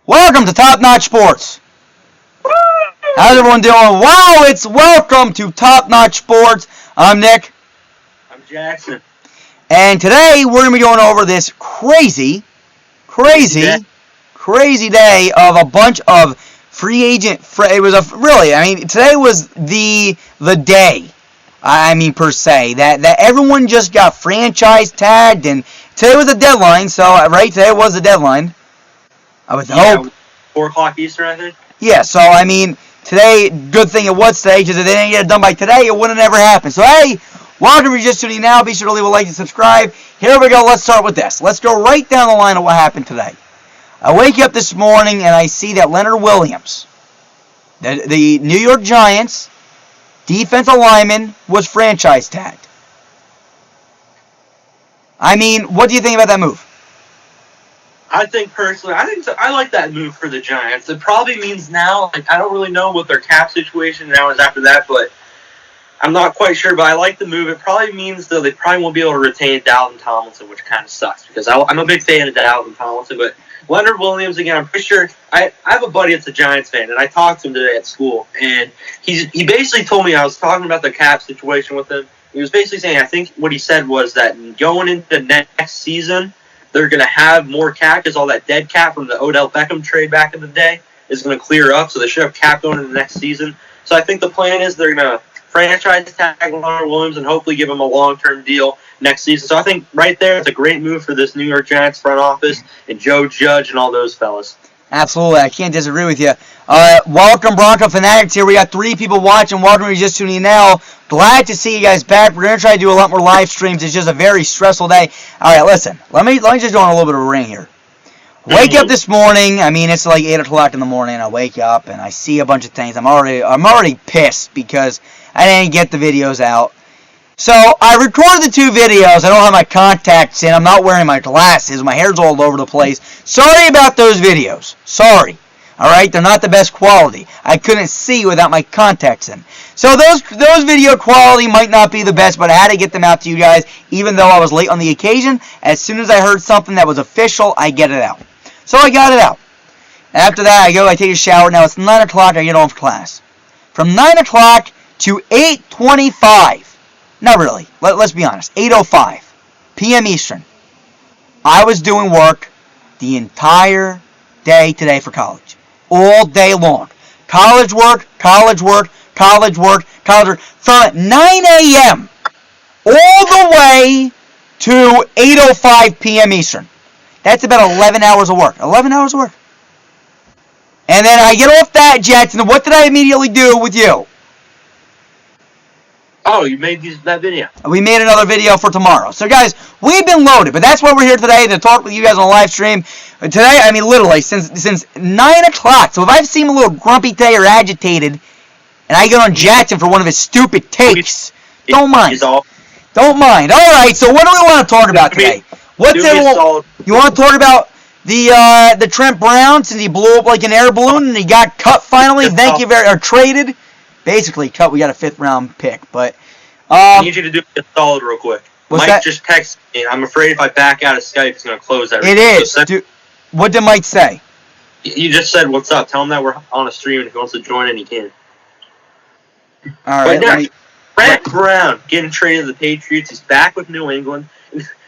Welcome to Top Notch Sports. How's everyone doing? Wow, it's welcome to Top Notch Sports. I'm Nick. I'm Jackson. And today we're going to be going over this crazy day of a bunch of free agent. It was today was the day. Per se, that everyone just got franchise tagged, and today was the deadline. So, right, today was the deadline. I would hope. 4 o'clock Eastern, I think. Yeah, so, today, good thing it was today, because if they didn't get it done by today, it wouldn't have ever happened. So, hey, welcome to just tuning now. Be sure to leave a like and subscribe. Here we go. Let's start with this. Let's go right down the line of what happened today. I wake up this morning, and I see that Leonard Williams, the New York Giants defensive lineman, was franchise tagged. What do you think about that move? I think I like that move for the Giants. It probably means now, I don't really know what their cap situation now is after that, but I'm not quite sure, but I like the move. It probably means, though, they probably won't be able to retain Dalvin Tomlinson, which kind of sucks, because I'm a big fan of Dalvin Tomlinson, but Leonard Williams, again, I'm pretty sure, I have a buddy that's a Giants fan, and I talked to him today at school, and he basically told me, I was talking about the cap situation with him, he was basically saying, I think what he said was that going into next season, they're going to have more cap, because all that dead cap from the Odell Beckham trade back in the day is going to clear up, so they should have cap going into the next season. So I think the plan is they're going to franchise tag Leonard Williams and hopefully give him a long-term deal next season. So I think right there, it's a great move for this New York Giants front office and Joe Judge and all those fellas. Absolutely, I can't disagree with you. Welcome, Bronco Fanatics here. We got 3 people watching. Welcome to Just Tuning In Now. Glad to see you guys back. We're going to try to do a lot more live streams. It's just a very stressful day. All right, listen. Let me just go on a little bit of a ring here. Wake up this morning. It's like 8 o'clock in the morning. I wake up and I see a bunch of things. I'm already pissed because I didn't get the videos out. So I recorded the 2 videos. I don't have my contacts in. I'm not wearing my glasses. My hair's all over the place. Sorry about those videos. Sorry. All right, they're not the best quality. I couldn't see without my contacts in. So those video quality might not be the best, but I had to get them out to you guys, even though I was late on the occasion. As soon as I heard something that was official, I get it out. So I got it out. After that, I take a shower. Now it's 9 o'clock. I get off class. From 9 o'clock to 8:25. Not really. Let's be honest. 8:05 p.m. Eastern. I was doing work the entire day today for college. All day long. College work. From 9 a.m. all the way to 8:05 p.m. Eastern. That's about 11 hours of work. 11 hours of work. And then I get off that, Jackson. What did I immediately do with you? Oh, you made that video. We made another video for tomorrow. So, guys, we've been loaded, but that's why we're here today, to talk with you guys on a live stream. Today, literally, since 9 o'clock. So if I've seemed a little grumpy today or agitated, and I get on Jackson for one of his stupid takes, don't mind. Don't mind. All right, so what do we want to talk about today? You want to talk about the Trent Brown, since he blew up like an air balloon and he got cut finally? Or traded. Basically cut. We got a 5th round pick, but I need you to do a solid real quick. Mike that? Just texted me. I'm afraid if I back out of Skype, it's going to close everything. It is. So what did Mike say? You just said, "What's up?" Tell him that we're on a stream, and if he wants to join in, he can. All right. Trent Brown getting traded to the Patriots. He's back with New England.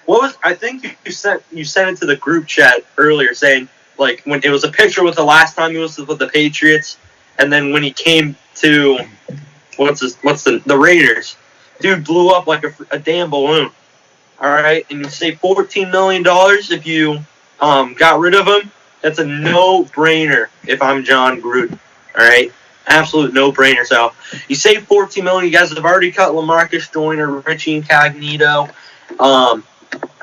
I think you sent it to the group chat earlier, saying when it was a picture with the last time he was with the Patriots, and then when he came to the Raiders, dude blew up like a damn balloon. All right, and you save $14 million if you got rid of him. That's a no-brainer if I'm John Gruden. All right, absolute no-brainer. So you save $14 million. You guys have already cut LaMarcus Joyner, Richie Incognito,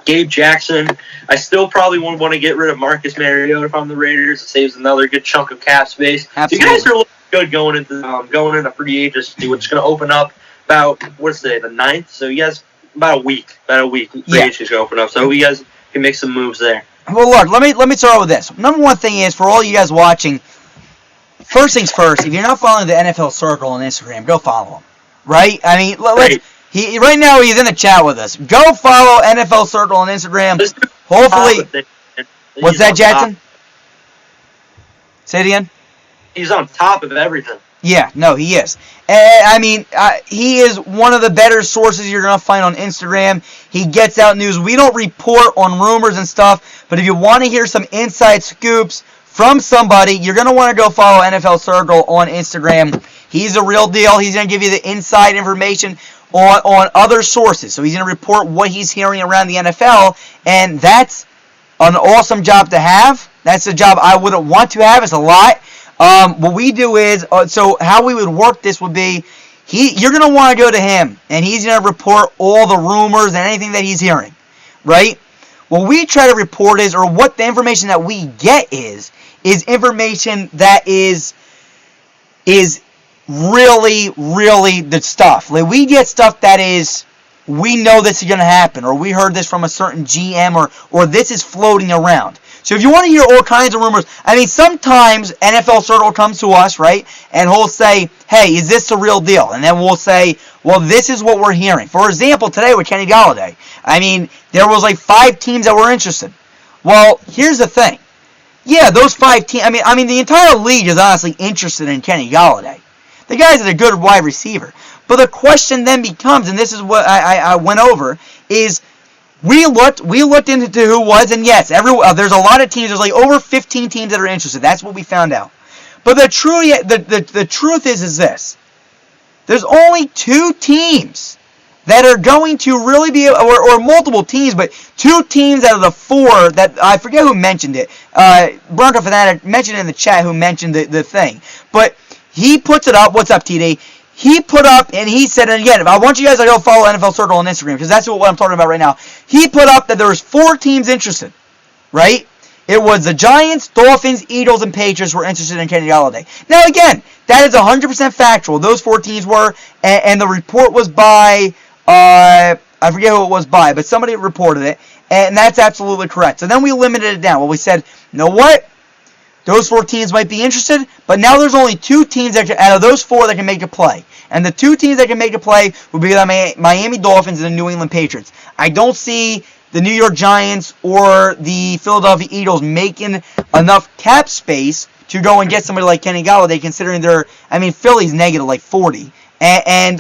Gabe Jackson. I still probably would want to get rid of Marcus Mariota if I'm the Raiders. It saves another good chunk of cap space. Absolutely. You guys are looking good going into free agency, which is going to open up about the 9th. So you guys about a week. Free agency is going to open up. So you guys can make some moves there. Well, look, let me start with this. Number one thing is, for all you guys watching, first things first, if you're not following the NFL Circle on Instagram, go follow him. Right? Right now he's in the chat with us. Go follow NFL Circle on Instagram. Hopefully. What's that, Jackson? Say it again. He's on top of everything. Yeah, no, he is. I mean, he is one of the better sources you're going to find on Instagram. He gets out news. We don't report on rumors and stuff, but if you want to hear some inside scoops from somebody, you're going to want to go follow NFL Circle on Instagram. He's a real deal. He's going to give you the inside information on other sources. So he's going to report what he's hearing around the NFL, and that's an awesome job to have. That's a job I wouldn't want to have. It's a lot. What we do is, so how we would work this would be, you're going to want to go to him, and he's going to report all the rumors and anything that he's hearing, right? What we try to report is, or what the information that we get is information that is really, really the stuff. Like, we get stuff that is, we know this is going to happen, or we heard this from a certain GM, or this is floating around. So if you want to hear all kinds of rumors, I mean, sometimes NFL Circle comes to us, right, and he'll say, hey, is this the real deal? And then we'll say, well, this is what we're hearing. For example, today with Kenny Golladay, I mean, there was like 5 teams that were interested. Well, here's the thing. Yeah, those 5 teams, I mean, the entire league is honestly interested in Kenny Golladay. The guy's a good wide receiver. But the question then becomes, and this is what I went over, is we looked into who was, and yes, there's a lot of teams. There's like over 15 teams that are interested. That's what we found out. But the truth is this: there's only 2 teams that are going to really be, or multiple teams, but 2 teams out of the 4 that I forget who mentioned it. Bronco Fanatic mentioned it in the chat who mentioned the thing, but he puts it up. What's up, TD? He put up, and he said, and again, I want you guys to go follow NFL Circle on Instagram, because that's what I'm talking about right now. He put up that there was 4 teams interested, right? It was the Giants, Dolphins, Eagles, and Patriots were interested in Kenny Golladay. Now, again, that is 100% factual. Those 4 teams were, and the report was by, I forget who it was by, but somebody reported it, and that's absolutely correct. So then we limited it down. Well, we said, you know what? Those 4 teams might be interested, but now there's only 2 teams that out of those 4 that can make a play. And the 2 teams that can make a play would be the Miami Dolphins and the New England Patriots. I don't see the New York Giants or the Philadelphia Eagles making enough cap space to go and get somebody like Kenny Golladay, considering Philly's negative like 40. And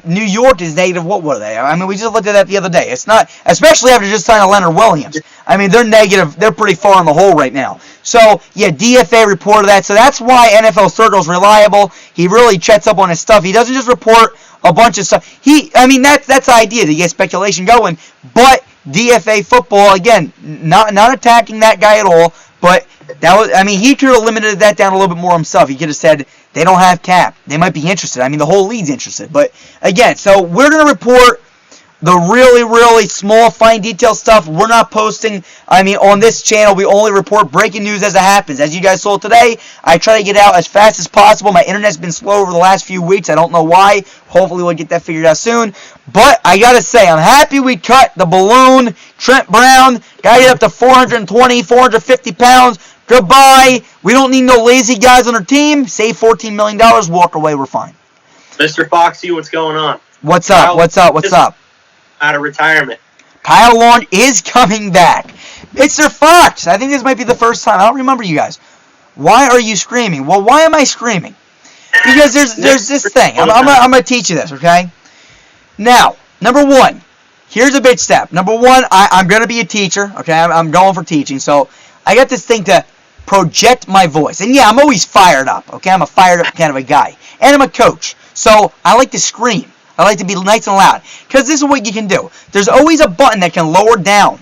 New York is negative, what were they? I mean, we just looked at that the other day. It's not, especially after just signing Leonard Williams. I mean, they're negative. They're pretty far in the hole right now. So, yeah, DFA reported that. So that's why NFL Circle's reliable. He really checks up on his stuff. He doesn't just report a bunch of stuff. That's the idea, to get speculation going. But DFA football, again, not attacking that guy at all, but he could have limited that down a little bit more himself. He could have said, they don't have cap. They might be interested. I mean, the whole league's interested. But, again, so we're going to report the really, really small, fine detail stuff. We're not posting, on this channel, we only report breaking news as it happens. As you guys saw today, I try to get out as fast as possible. My internet's been slow over the last few weeks. I don't know why. Hopefully we'll get that figured out soon. But I got to say, I'm happy we cut the balloon. Trent Brown got it up to 420, 450 pounds. Goodbye. We don't need no lazy guys on our team. Save $14 million. Walk away. We're fine. Mr. Foxy, what's going on? What's up? What's up? Out of retirement. Kyle Long is coming back. Mr. Fox, I think this might be the first time. I don't remember you guys. Why are you screaming? Well, why am I screaming? Because there's this thing. I'm going to teach you this, okay? Now, number 1, here's a big step. Number 1, I'm going to be a teacher, okay? I'm going for teaching, so I got this thing to project my voice. And yeah, I'm always fired up, okay? I'm a fired up kind of a guy. And I'm a coach, so I like to scream. I like to be nice and loud, because this is what you can do. There's always a button that can lower down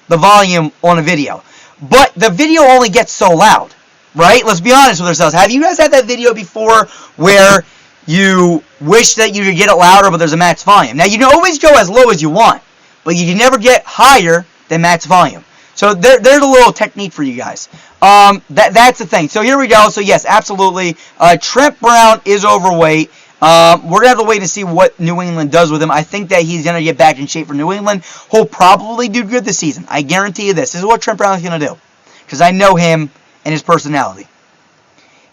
the volume on a video, but the video only gets so loud, right? Let's be honest with ourselves. Have you guys had that video before where you wish that you could get it louder, but there's a max volume? Now, you can always go as low as you want, but you can never get higher than max volume. So there's a little technique for you guys. That's the thing. So here we go. So yes, absolutely. Trent Brown is overweight. We're going to have to wait and see what New England does with him. I think that he's going to get back in shape for New England. He'll probably do good this season. I guarantee you this. This is what Trent Brown is going to do, because I know him and his personality.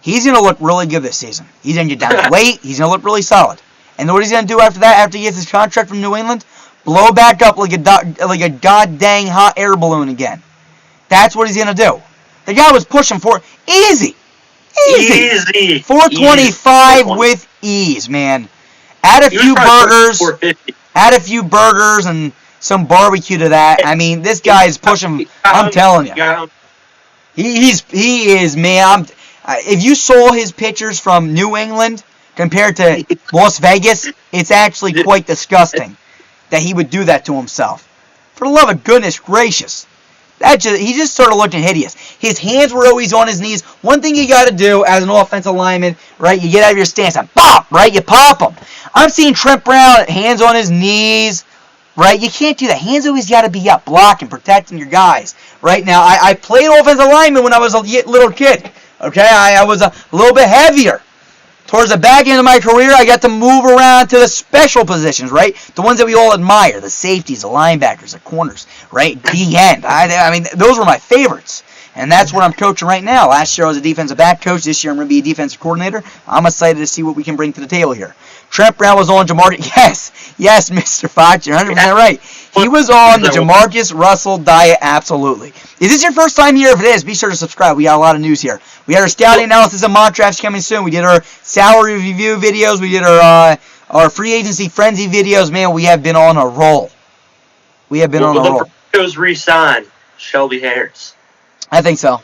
He's going to look really good this season. He's going to get down to weight. He's going to look really solid. And what he's going to do after that, after he gets his contract from New England? Blow back up like a god dang hot air balloon again. That's what he's going to do. The guy was pushing for easy. 425 with ease, man. Add a few burgers and some barbecue to that. I mean, this guy is pushing. I'm telling you, he is, man. If you saw his pictures from New England compared to Las Vegas, it's actually quite disgusting that he would do that to himself. For the love of goodness gracious. He just started looking hideous. His hands were always on his knees. One thing you got to do as an offensive lineman, right, you get out of your stance and pop, right, you pop him. I'm seeing Trent Brown, hands on his knees, right? You can't do that. Hands always got to be up, blocking, protecting your guys. Right now, I played offensive lineman when I was a little kid. Okay, I was a little bit heavier. Towards the back end of my career, I got to move around to the special positions, right? The ones that we all admire, the safeties, the linebackers, the corners, right? D-end. I mean, those were my favorites. And that's what I'm coaching right now. Last year I was a defensive back coach. This year I'm going to be a defensive coordinator. I'm excited to see what we can bring to the table here. Trent Brown was on Jamarcus. Yes, Mr. Fox, you're 100% right. He was on the Jamarcus Russell diet, absolutely. Is this your first time here? If it is, be sure to subscribe. We got a lot of news here. We had our scouting analysis and mock drafts coming soon. We did our salary review videos. We did our free agency frenzy videos. Man, we have been on a roll. The Broncos re-sign Shelby Harris. I think so.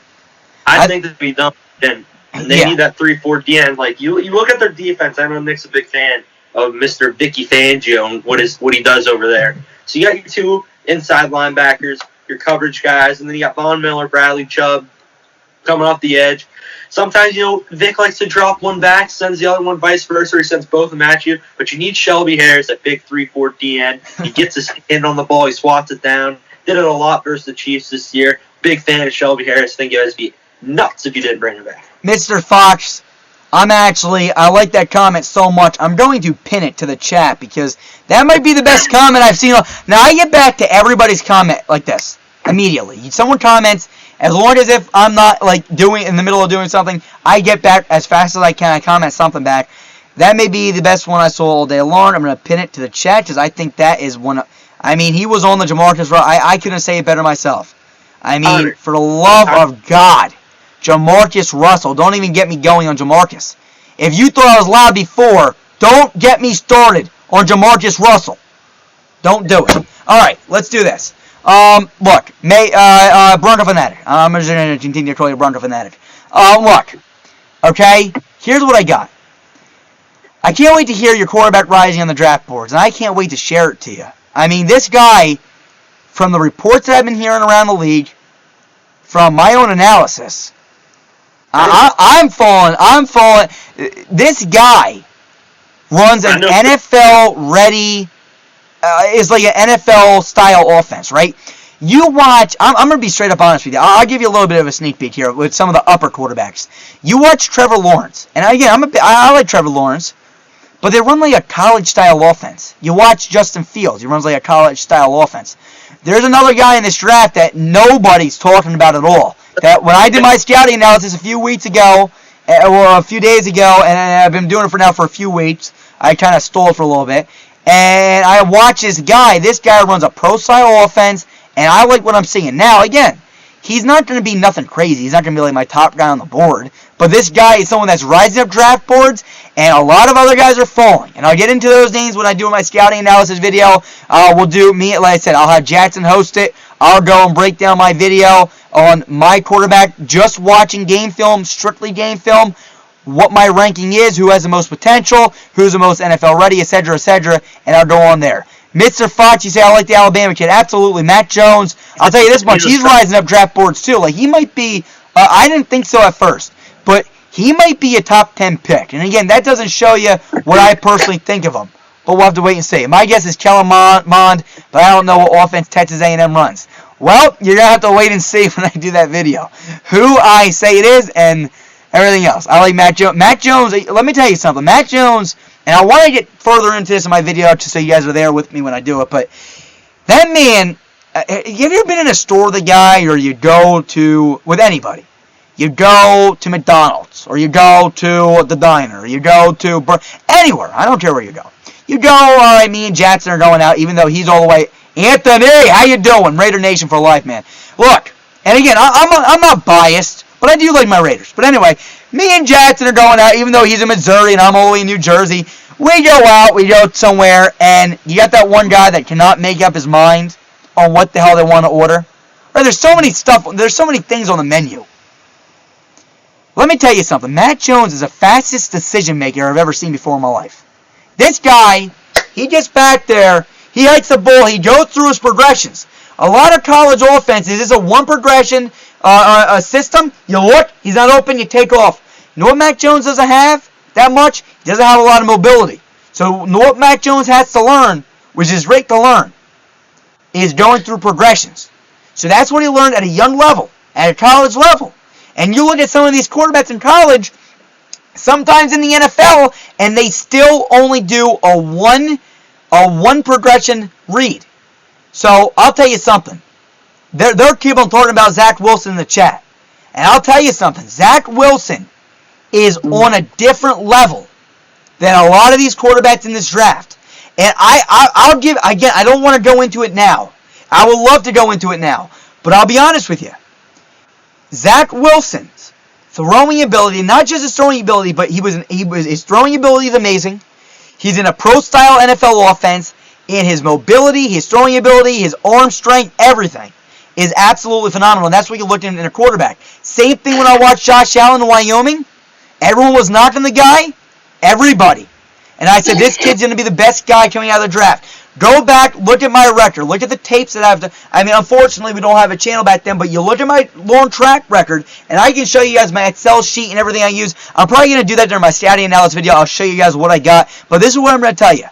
I think that'd be done. And they need that 3-4 DN. Like you look at their defense. I know Nick's a big fan of Mr. Vicky Fangio and what he does over there. So you got your two inside linebackers, your coverage guys, and then you got Von Miller, Bradley Chubb coming off the edge. Sometimes, Vic likes to drop one back, sends the other one vice versa, or he sends both of them at you. But you need Shelby Harris, that big 3-4 DN. He gets his hand on the ball, he swats it down. Did it a lot versus the Chiefs this year. Big fan of Shelby Harris. Think you guys be nuts if you didn't bring him back. Mr. Fox, I like that comment so much. I'm going to pin it to the chat because that might be the best comment I've seen. Now, I get back to everybody's comment like this immediately. Someone comments, as long as if I'm not in the middle of doing something, I get back as fast as I can. I comment something back. That may be the best one I saw all day long. I'm going to pin it to the chat because I think that is one of... he was on the Jamarcus Russell. I couldn't say it better myself. For the love of God, Jamarcus Russell. Don't even get me going on Jamarcus. If you thought I was loud before, don't get me started on Jamarcus Russell. Don't do it. All right, let's do this. Look, Bronco Fanatic. I'm just going to continue to call you Bronco Fanatic. Look, okay, here's what I got. I can't wait to hear your quarterback rising on the draft boards, and I can't wait to share it to you. This guy, from the reports that I've been hearing around the league, from my own analysis, I'm falling. This guy runs an NFL-ready, is like an NFL-style offense, right? You watch, I'm going to be straight up honest with you. I'll give you a little bit of a sneak peek here with some of the upper quarterbacks. You watch Trevor Lawrence, and again, I like Trevor Lawrence, but they run like a college-style offense. You watch Justin Fields, he runs like a college-style offense. There's another guy in this draft that nobody's talking about at all. That when I did my scouting analysis a few weeks ago, or a few days ago, and I've been doing it for a few weeks, I kind of stole it for a little bit, and I watch this guy. This guy runs a pro-style offense, and I like what I'm seeing. Now, again, he's not going to be nothing crazy. He's not going to be like my top guy on the board. But this guy is someone that's rising up draft boards, and a lot of other guys are falling. And I'll get into those names when I do my scouting analysis video. Like I said, I'll have Jackson host it. I'll go and break down my video on my quarterback, just watching game film, strictly game film, what my ranking is, who has the most potential, who's the most NFL ready, etc., and I'll go on there. Mr. Fox, you say, I like the Alabama kid. Absolutely. Matt Jones, I'll tell you this much, he's rising up draft boards too. He might be, I didn't think so at first, but he might be a top 10 pick. And again, that doesn't show you what I personally think of him. But we'll have to wait and see. My guess is Kellen Mond, but I don't know what offense Texas A&M runs. Well, you're going to have to wait and see when I do that video who I say it is and everything else. I like Matt Jones. Matt Jones, let me tell you something. Matt Jones, and I want to get further into this in my video just so you guys are there with me when I do it, but that man, have you ever been in a store with a guy, or you go to, with anybody, you go to McDonald's, or you go to the diner, or you go to, anywhere, I don't care where you go. You go, me and Jackson are going out, even though he's all the way, Anthony, how you doing? Raider Nation for life, man. Look, And again, I'm not biased, but I do like my Raiders. But anyway, me and Jackson are going out, even though he's in Missouri and I'm all the way in New Jersey. We go out, we go somewhere, and you got that one guy that cannot make up his mind on what the hell they want to order. Right, there's so many things on the menu. Let me tell you something. Matt Jones is the fastest decision maker I've ever seen before in my life. This guy, he gets back there, he hikes the ball, he goes through his progressions. A lot of college offenses is a one progression a system. You look, he's not open, you take off. You know what Mac Jones doesn't have that much? He doesn't have a lot of mobility. So what Mac Jones has to learn, which is great to learn, is going through progressions. So that's what he learned at a young level, at a college level. And you look at some of these quarterbacks in college, sometimes in the NFL, and they still only do a one progression read. So I'll tell you something. There are people talking about Zach Wilson in the chat. And I'll tell you something. Zach Wilson is on a different level than a lot of these quarterbacks in this draft. And I'll give, again, I don't want to go into it now. I would love to go into it now. But I'll be honest with you. Zach Wilson's throwing ability, not just his throwing ability, but his throwing ability is amazing. He's in a pro-style NFL offense, and his mobility, his throwing ability, his arm strength, everything is absolutely phenomenal. And that's what you're looking at in a quarterback. Same thing when I watched Josh Allen in Wyoming. Everyone was knocking the guy. Everybody. And I said, this kid's going to be the best guy coming out of the draft. Go back, look at my record. Look at the tapes that I have to... I mean, unfortunately, we don't have a channel back then, but you look at my long track record, and I can show you guys my Excel sheet and everything I use. I'm probably going to do that during my stat analysis video. I'll show you guys what I got. But this is what I'm going to tell you.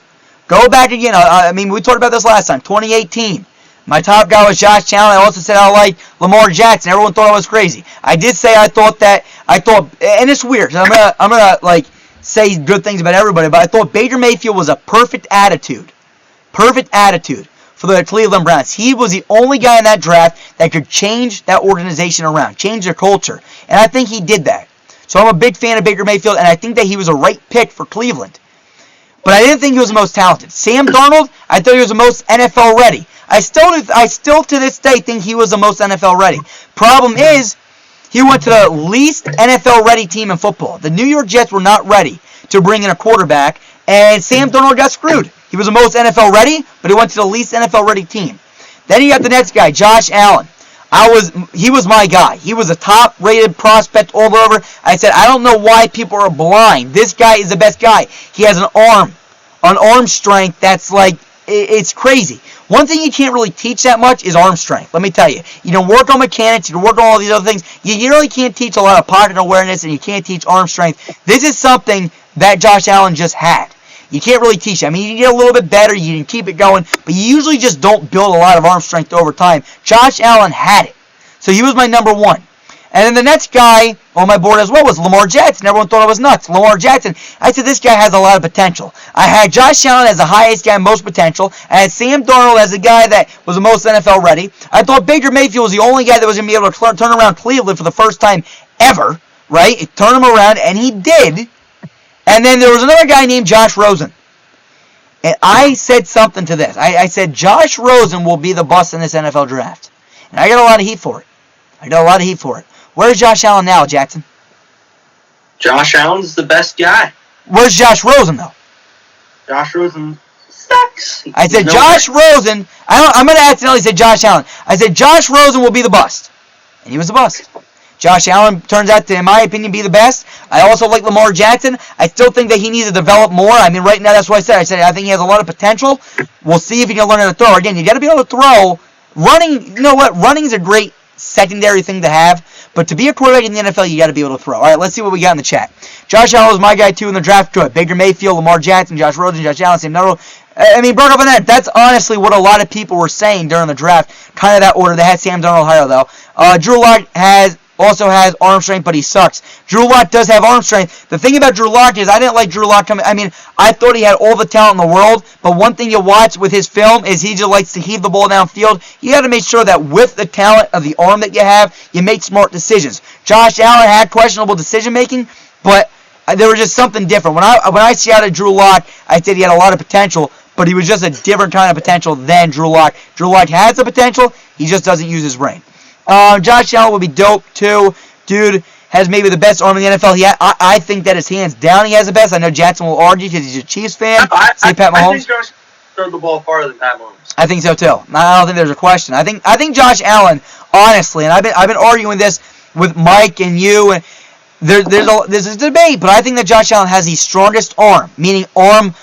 Go back again. I mean, we talked about this last time. 2018. My top guy was Josh Allen. I also said I liked Lamar Jackson. Everyone thought I was crazy. I did say I thought, and it's weird, because I'm gonna say good things about everybody, but I thought Baker Mayfield was a perfect attitude for the Cleveland Browns. He was the only guy in that draft that could change that organization around, change their culture, and I think he did that. So I'm a big fan of Baker Mayfield, and I think that he was a right pick for Cleveland. But I didn't think he was the most talented. Sam Darnold, I thought he was the most NFL ready. I still to this day think he was the most NFL ready. Problem is, he went to the least NFL ready team in football. The New York Jets were not ready to bring in a quarterback, and Sam Darnold got screwed. He was the most NFL ready, but he went to the least NFL ready team. Then you got the next guy, Josh Allen. He was my guy. He was a top rated prospect all over. I said, I don't know why people are blind. This guy is the best guy. He has an arm strength that's like, it's crazy. One thing you can't really teach that much is arm strength. Let me tell you. You can work on mechanics. You can work on all these other things. You really can't teach a lot of pocket awareness, and you can't teach arm strength. This is something that Josh Allen just had. You can't really teach it. I mean, you can get a little bit better. You can keep it going. But you usually just don't build a lot of arm strength over time. Josh Allen had it. So he was my number one. And then the next guy on my board as well was Lamar Jackson. Everyone thought I was nuts. Lamar Jackson. I said this guy has a lot of potential. I had Josh Allen as the highest guy, most potential. I had Sam Darnold as the guy that was the most NFL ready. I thought Baker Mayfield was the only guy that was going to be able to turn around Cleveland for the first time ever. Right? It turned him around, and he did. And then there was another guy named Josh Rosen. And I said something to this. I said Josh Rosen will be the bust in this NFL draft. And I got a lot of heat for it. Where's Josh Allen now, Jackson? Josh Allen's the best guy. Where's Josh Rosen, though? Josh Rosen sucks. I said Josh Rosen. I'm going to accidentally say Josh Allen. I said Josh Rosen will be the bust. And he was the bust. Josh Allen turns out to, in my opinion, be the best. I also like Lamar Jackson. I still think that he needs to develop more. I mean, right now, that's what I said. I think he has a lot of potential. We'll see if he can learn how to throw. Again, you got to be able to throw. Running, you know what? Running is a great secondary thing to have. But to be a quarterback in the NFL, you got to be able to throw. All right, let's see what we got in the chat. Josh Allen was my guy, too, in the draft. Good. Baker Mayfield, Lamar Jackson, Josh Rosen, Josh Allen, Sam Darnold. I mean, brought up on that. That's honestly what a lot of people were saying during the draft. Kind of that order. They had Sam Darnold higher, though. Drew Lock also has arm strength, but he sucks. Drew Lock does have arm strength. The thing about Drew Lock is I didn't like Drew Lock coming. I mean, I thought he had all the talent in the world, but one thing you watch with his film is he just likes to heave the ball downfield. You got to make sure that with the talent of the arm that you have, you make smart decisions. Josh Allen had questionable decision making, but there was just something different. When I scouted Drew Lock, I said he had a lot of potential, but he was just a different kind of potential than Drew Lock. Drew Lock has the potential, he just doesn't use his brain. Josh Allen would be dope, too. Dude has maybe the best arm in the NFL. I think that his hands down he has the best. I know Jackson will argue because he's a Chiefs fan. I Pat Mahomes. I think Josh throw the ball farther than Pat Mahomes. I think so, too. I don't think there's a question. I think Josh Allen, honestly, and I've been arguing this with Mike and you, and there's a debate, but I think that Josh Allen has the strongest arm, meaning arm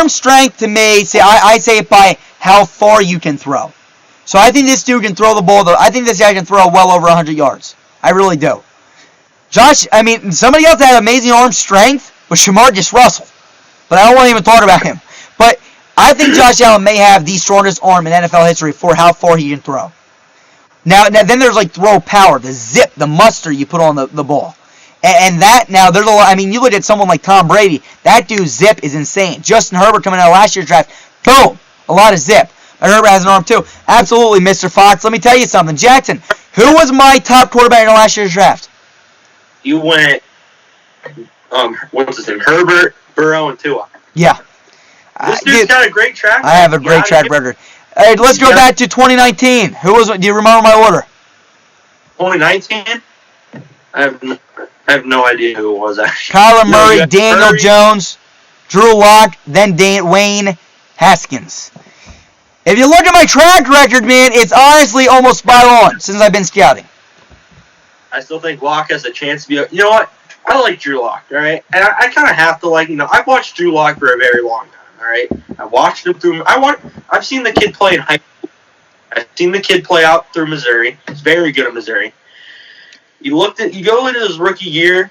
strength to me. I say it by how far you can throw. So I think this dude can throw the ball. I think this guy can throw well over 100 yards. I really do. Somebody else that had amazing arm strength was Shamarcus Russell, but I don't want to even talk about him. But I think Josh Allen may have the strongest arm in NFL history for how far he can throw. Now then there's like throw power, the zip, the muster you put on the ball. And that, now, there's a lot. You look at someone like Tom Brady. That dude's zip is insane. Justin Herbert coming out of last year's draft. Boom. A lot of zip. And Herbert has an arm, too. Absolutely, Mr. Fox. Let me tell you something. Jackson, who was my top quarterback in last year's draft? You went, what's his name? Herbert, Burrow, and Tua. Yeah. This dude's got a great track record. I have a great track record. Hey, let's go back to 2019. Do you remember my order? 2019? I have no idea who it was, actually. Kyler Murray, Daniel Jones, Drew Lock, then Wayne Haskins. If you look at my track record, man, it's honestly almost spot on since I've been scouting. I still think Lock has a chance to be you know what? I like Drew Lock, all right? And I kind of have to I've watched Drew Lock for a very long time, all right? I watched him through I've seen the kid play in high school. I've seen the kid play out through Missouri. He's very good at Missouri. You go into his rookie year,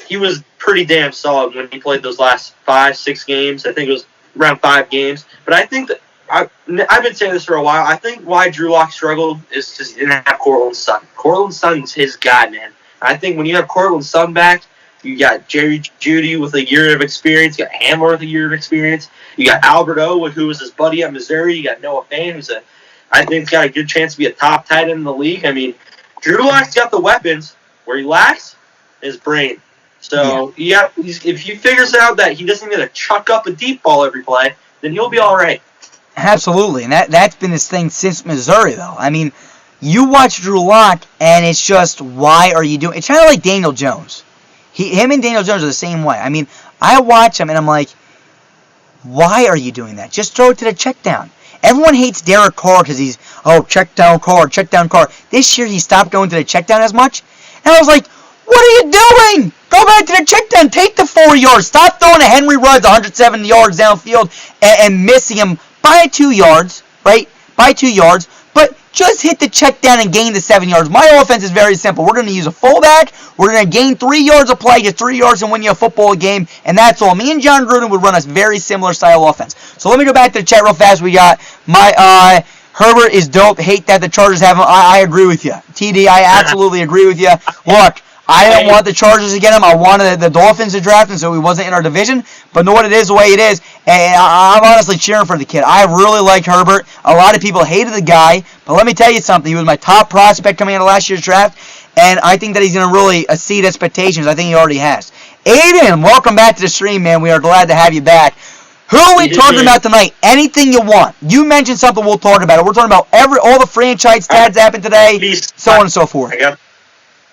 he was pretty damn solid when he played those last 5-6 games. I think it was around 5 games. But I think that I've been saying this for a while. I think why Drew Lock struggled is because he didn't have Cortland Sutton. Cortland Sutton's his guy, man. I think when you have Cortland Sutton back, you got Jerry Jeudy with a year of experience. You got Hamler with a year of experience. You got Albert O, who was his buddy at Missouri. You got Noah Fant, who's I think, got a good chance to be a top tight end in the league. Drew Lock's got the weapons. Where he lacks is brain. So if he figures out that he doesn't need to chuck up a deep ball every play, then he'll be all right. Absolutely, and that's been his thing since Missouri, though. You watch Drew Lock, and it's just, why are you doing? It's kind of like Daniel Jones. Him and Daniel Jones are the same way. I watch him, and I'm like, why are you doing that? Just throw it to the check down. Everyone hates Derek Carr because he's, check down Carr. This year he stopped going to the check down as much. And I was like, what are you doing? Go back to the check down. Take the 4 yards. Stop throwing to Henry Ruggs 170 yards downfield and missing him by 2 yards, right? By 2 yards. But just hit the check down and gain the 7 yards. My offense is very simple. We're going to use a fullback. We're going to gain 3 yards a play, get 3 yards and win you a football game. And that's all. Me and John Gruden would run a very similar style offense. So let me go back to the chat real fast. We got my Herbert is dope. Hate that the Chargers have him. I agree with you. TD, I absolutely agree with you. Look, I didn't want the Chargers to get him. I wanted the Dolphins to draft him, so he wasn't in our division. But know what it is, the way it is. And I'm honestly cheering for the kid. I really like Herbert. A lot of people hated the guy. But let me tell you something. He was my top prospect coming out of last year's draft. And I think that he's going to really exceed expectations. I think he already has. Aiden, welcome back to the stream, man. We are glad to have you back. Who are we talking about tonight? Anything you want. You mentioned something, we'll talk about it. We're talking about all the franchise stats happened today, so on and so forth.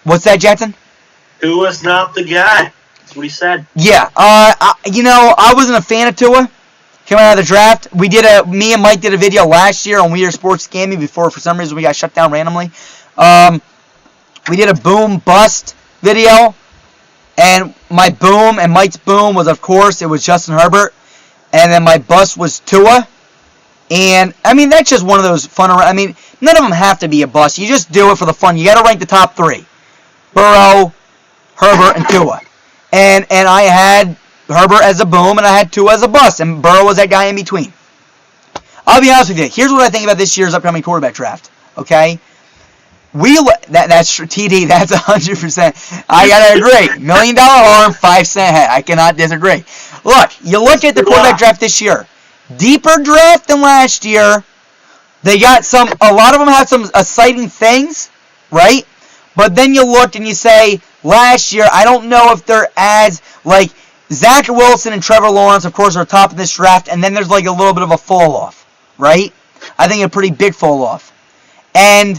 What's that, Jackson? Who was not the guy? That's what he said. Yeah. I wasn't a fan of Tua coming out of the draft. Me and Mike did a video last year on We Are Sports Scamming before, for some reason, we got shut down randomly. We did a boom bust video, and my boom and Mike's boom was, of course, it was Justin Herbert. And then my bust was Tua. And, that's just one of those fun. None of them have to be a bust. You just do it for the fun. You got to rank the top 3. Burrow, Herbert, and Tua. And I had Herbert as a boom, and I had Tua as a bust. And Burrow was that guy in between. I'll be honest with you. Here's what I think about this year's upcoming quarterback draft. Okay? That's TD. That's 100%. I gotta agree. $1 million arm, 5-cent head. I cannot disagree. Look, you look at the quarterback draft this year. Deeper draft than last year. They got a lot of them have some exciting things, right? But then you look and you say, last year, I don't know if they're as, Zach Wilson and Trevor Lawrence, of course, are top of this draft, and then there's a little bit of a fall off, right? I think a pretty big fall off. And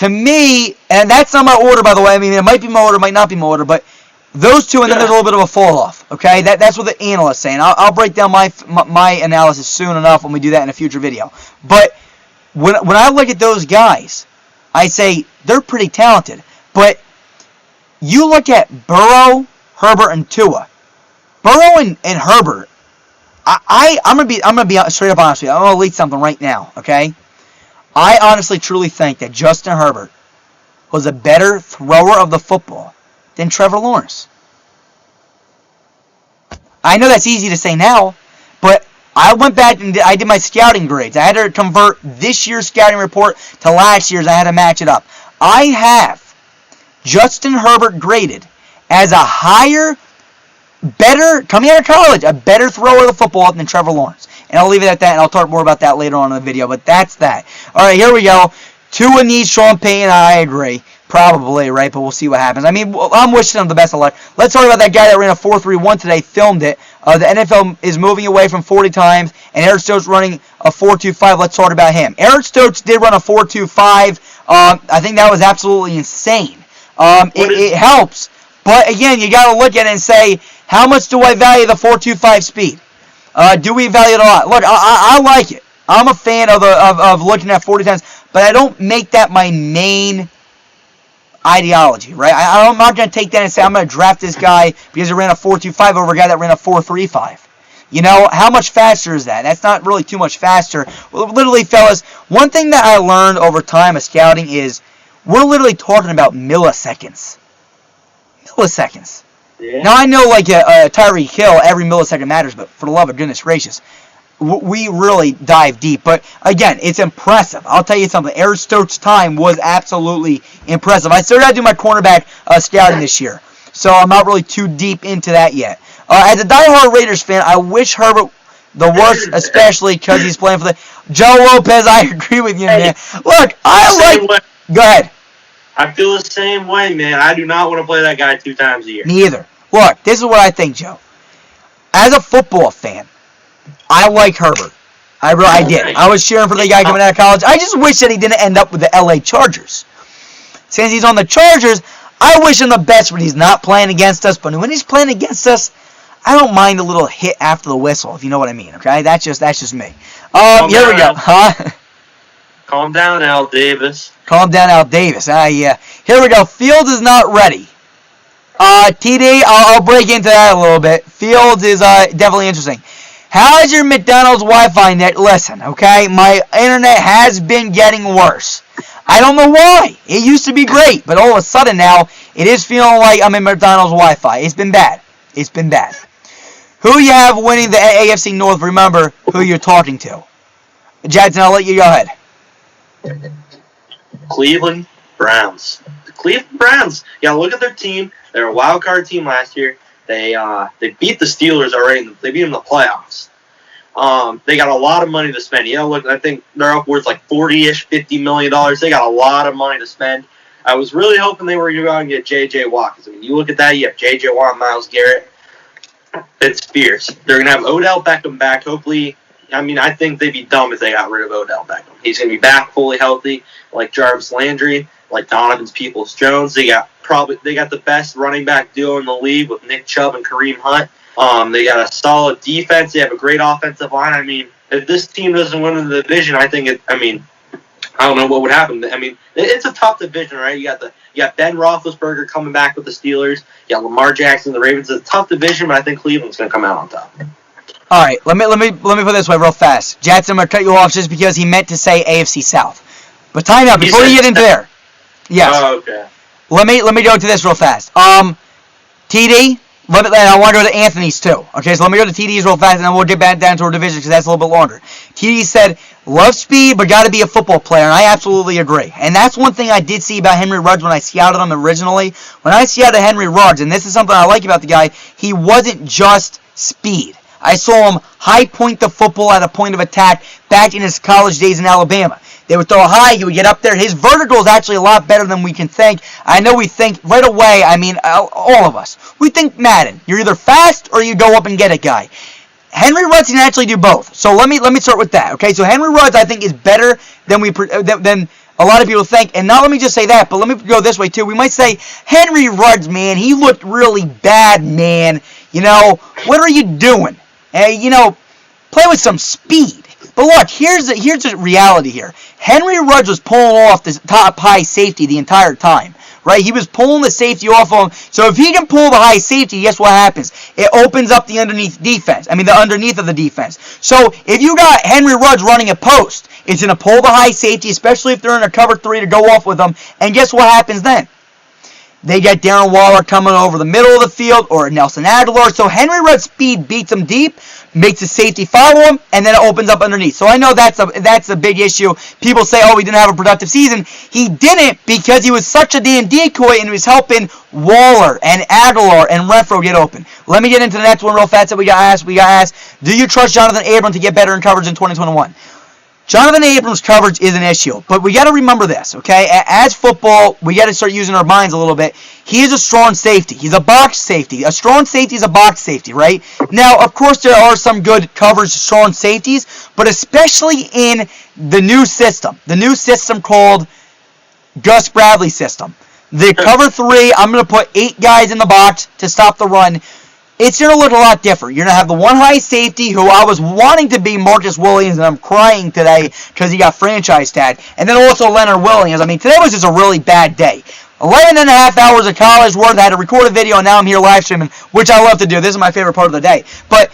To me, and that's not my order, by the way. I mean, it might be my order, might not be my order, but those two, and then there's a little bit of a fall-off, okay? That's what the analyst's saying. I'll break down my analysis soon enough when we do that in a future video. But when I look at those guys, I say they're pretty talented. But you look at Burrow, Herbert, and Tua. Burrow and Herbert, I'm gonna be straight up honest with you. I'm gonna leak something right now, okay? I honestly, truly think that Justin Herbert was a better thrower of the football than Trevor Lawrence. I know that's easy to say now, but I went back and I did my scouting grades. I had to convert this year's scouting report to last year's. I had to match it up. I have Justin Herbert graded as a higher, better, coming out of college, a better thrower of the football than Trevor Lawrence. And I'll leave it at that, and I'll talk more about that later on in the video, but that's that. All right, here we go. Tua needs Sean Payton, I agree. Probably, right? But we'll see what happens. I mean, I'm wishing him the best of luck. Let's talk about that guy that ran a 4.31 today, filmed it. The NFL is moving away from 40 times, and Eric Stokes running a 4.25. Let's talk about him. Eric Stokes did run a 4.25. I think that was absolutely insane. It helps, but again, you got to look at it and say, how much do I value the 4.25 speed? Do we value it a lot? Look, I like it. I'm a fan of looking at 40 times, but I don't make that my main ideology, right? I'm not going to take that and say I'm going to draft this guy because he ran a 4.25 over a guy that ran a 4.35. You know, how much faster is that? That's not really too much faster. Literally, fellas, one thing that I learned over time of scouting is we're literally talking about milliseconds. Milliseconds. Yeah. Now, I know, like a Tyreek Hill, every millisecond matters, but for the love of goodness gracious, we really dive deep. But, again, it's impressive. I'll tell you something. Eric Stokes' time was absolutely impressive. I still got to do my cornerback scouting this year, so I'm not really too deep into that yet. As a diehard Raiders fan, I wish Herbert the worst, especially because he's playing for the... Joe Lopez, I agree with you, man. Look, Go ahead. I feel the same way, man. I do not want to play that guy 2 times a year. Me either. Look, this is what I think, Joe. As a football fan, I like Herbert. I did. I was cheering for the guy coming out of college. I just wish that he didn't end up with the LA Chargers. Since he's on the Chargers, I wish him the best when he's not playing against us. But when he's playing against us, I don't mind a little hit after the whistle, if you know what I mean. Okay, that's just me. Here we go. Huh? Calm down, Al Davis. Calm down, Al Davis. Yeah. Here we go. Fields is not ready. TD, I'll break into that a little bit. Fields is definitely interesting. How is your McDonald's Wi-Fi net? Listen, okay, my internet has been getting worse. I don't know why. It used to be great, but all of a sudden now, it is feeling like I'm in McDonald's Wi-Fi. It's been bad. It's been bad. Who you have winning the AFC North? Remember who you're talking to. Jackson, I'll let you go ahead. Cleveland Browns. The Cleveland Browns. Yeah, look at their team. They're a wild card team last year. They beat the Steelers already. They beat them in the playoffs. They got a lot of money to spend. You know, look, I think they're upwards like $40-ish, $50 million. They got a lot of money to spend. I was really hoping they were going to go out and get J.J. Watt. Because, I mean, you look at that, you have J.J. Watt, Myles Garrett. It's fierce. They're going to have Odell Beckham back. Hopefully, I mean, I think they'd be dumb if they got rid of Odell Beckham. He's going to be back fully healthy, like Jarvis Landry, like Donovan Peoples-Jones. They got the best running back duo in the league with Nick Chubb and Kareem Hunt. They got a solid defense. They have a great offensive line. I mean, if this team doesn't win the division, I don't know what would happen. I mean, it's a tough division, right? You got Ben Roethlisberger coming back with the Steelers. You got Lamar Jackson, the Ravens. It's a tough division, but I think Cleveland's going to come out on top. All right, let me put it this way real fast. Jackson, I'm going to cut you off just because he meant to say AFC South. But time out before you get into there. Yes. Oh, okay. Let me go to this real fast. TD. I want to go to Anthony's too. Okay, so let me go to TD's real fast, and then we'll get back down to our division because that's a little bit longer. TD said, love speed, but got to be a football player, and I absolutely agree. And that's one thing I did see about Henry Ruggs when I scouted him originally. When I scouted Henry Ruggs, and this is something I like about the guy, he wasn't just speed. I saw him high point the football at a point of attack back in his college days in Alabama. They would throw high, he would get up there. His vertical is actually a lot better than we can think. I know we think right away, I mean, all of us. We think Madden. You're either fast or you go up and get a guy. Henry Ruggs can actually do both. So let me start with that. Okay, so Henry Ruggs I think is better than a lot of people think. And not let me just say that, but let me go this way too. We might say, Henry Ruggs, man, he looked really bad, man. You know, what are you doing? You know, play with some speed. But look, here's the reality here. Henry Ruggs was pulling off the top high safety the entire time. Right? He was pulling the safety off of him. So if he can pull the high safety, guess what happens? It opens up the underneath defense. I mean, the underneath of the defense. So if you got Henry Ruggs running a post, it's going to pull the high safety, especially if they're in a cover 3 to go off with them. And guess what happens then? They get Darren Waller coming over the middle of the field or Nelson Aguilar. So Henry Ruggs' speed beats him deep, makes the safety follow him, and then it opens up underneath. So I know that's a big issue. People say, oh, he didn't have a productive season. He didn't because he was such a damn decoy and he was helping Waller and Aguilar and Renfro get open. Let me get into the next one real fast that we got asked. Do you trust Jonathan Abram to get better in coverage in 2021? Jonathan Abrams' coverage is an issue, but we got to remember this, okay? As football, we got to start using our minds a little bit. He is a strong safety. He's a box safety. A strong safety is a box safety, right? Now, of course, there are some good coverage strong safeties, but especially in the new system called Gus Bradley system. The cover 3, I'm going to put 8 guys in the box to stop the run. It's going to look a lot different. You're going to have the one high safety who I was wanting to be Marcus Williams, and I'm crying today because he got franchise tagged. And then also Leonard Williams. I mean, today was just a really bad day. 11 and a half hours of college worth. I had to record a video, and now I'm here live streaming, which I love to do. This is my favorite part of the day. But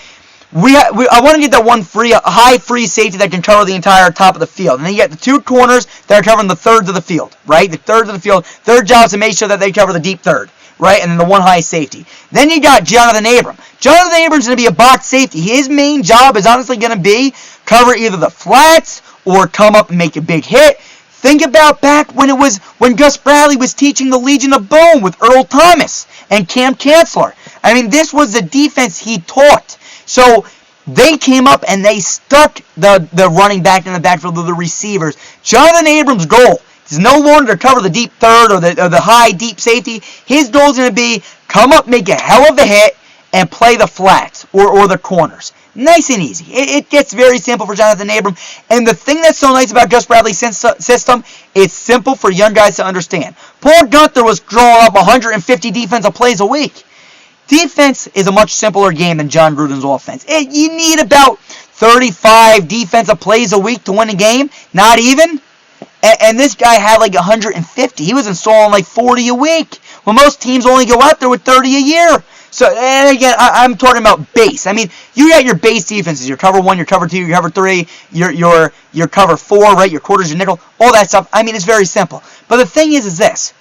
I want to get that one high free safety that can cover the entire top of the field. And then you get the 2 corners that are covering the thirds of the field, right? The thirds of the field. Their job is to make sure that they cover the deep third. Right, and then the one high safety. Then you got Jonathan Abram. Jonathan Abram's going to be a box safety. His main job is honestly going to be cover either the flats or come up and make a big hit. Think about back when Gus Bradley was teaching the Legion of Boom with Earl Thomas and Cam Chancellor. I mean, this was the defense he taught. So they came up and they stuck the running back in the backfield of the receivers. Jonathan Abram's goal is no longer to cover the deep third or the high deep safety. His goal is going to be come up, make a hell of a hit, and play the flats or the corners. Nice and easy. It gets very simple for Jonathan Abram. And the thing that's so nice about Gus Bradley's system, it's simple for young guys to understand. Paul Gunther was drawing up 150 defensive plays a week. Defense is a much simpler game than John Gruden's offense. You need about 35 defensive plays a week to win a game. Not even. And this guy had like 150. He was installing like 40 a week. Well, most teams only go out there with 30 a year. So, and again, I'm talking about base. I mean, you got your base defenses. Your cover 1, your cover 2, your cover 3, your cover 4, right? Your quarters, your nickel, all that stuff. I mean, it's very simple. But the thing is this.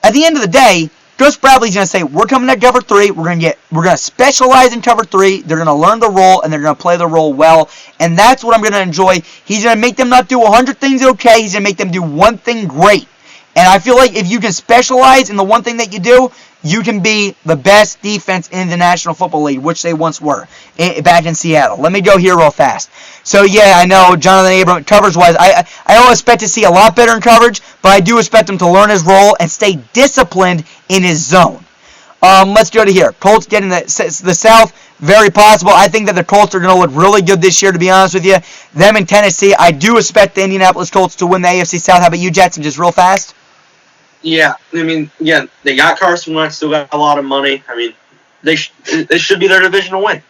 At the end of the day, Gus Bradley's going to say, we're coming at cover 3. We're going to specialize in cover 3. They're going to learn the role, and they're going to play the role well. And that's what I'm going to enjoy. He's going to make them not do 100 things okay. He's going to make them do one thing great. And I feel like if you can specialize in the one thing that you do, you can be the best defense in the National Football League, which they once were back in Seattle. Let me go here real fast. So, yeah, I know Jonathan Abram, coverage-wise, I don't expect to see a lot better in coverage, but I do expect him to learn his role and stay disciplined in his zone. Let's go to here. Colts getting the South, very possible. I think that the Colts are going to look really good this year, to be honest with you. Them in Tennessee, I do expect the Indianapolis Colts to win the AFC South. How about you, Jetson, just real fast? Yeah, I mean, again, they got Carson Wentz, still got a lot of money. I mean, they should be their divisional win.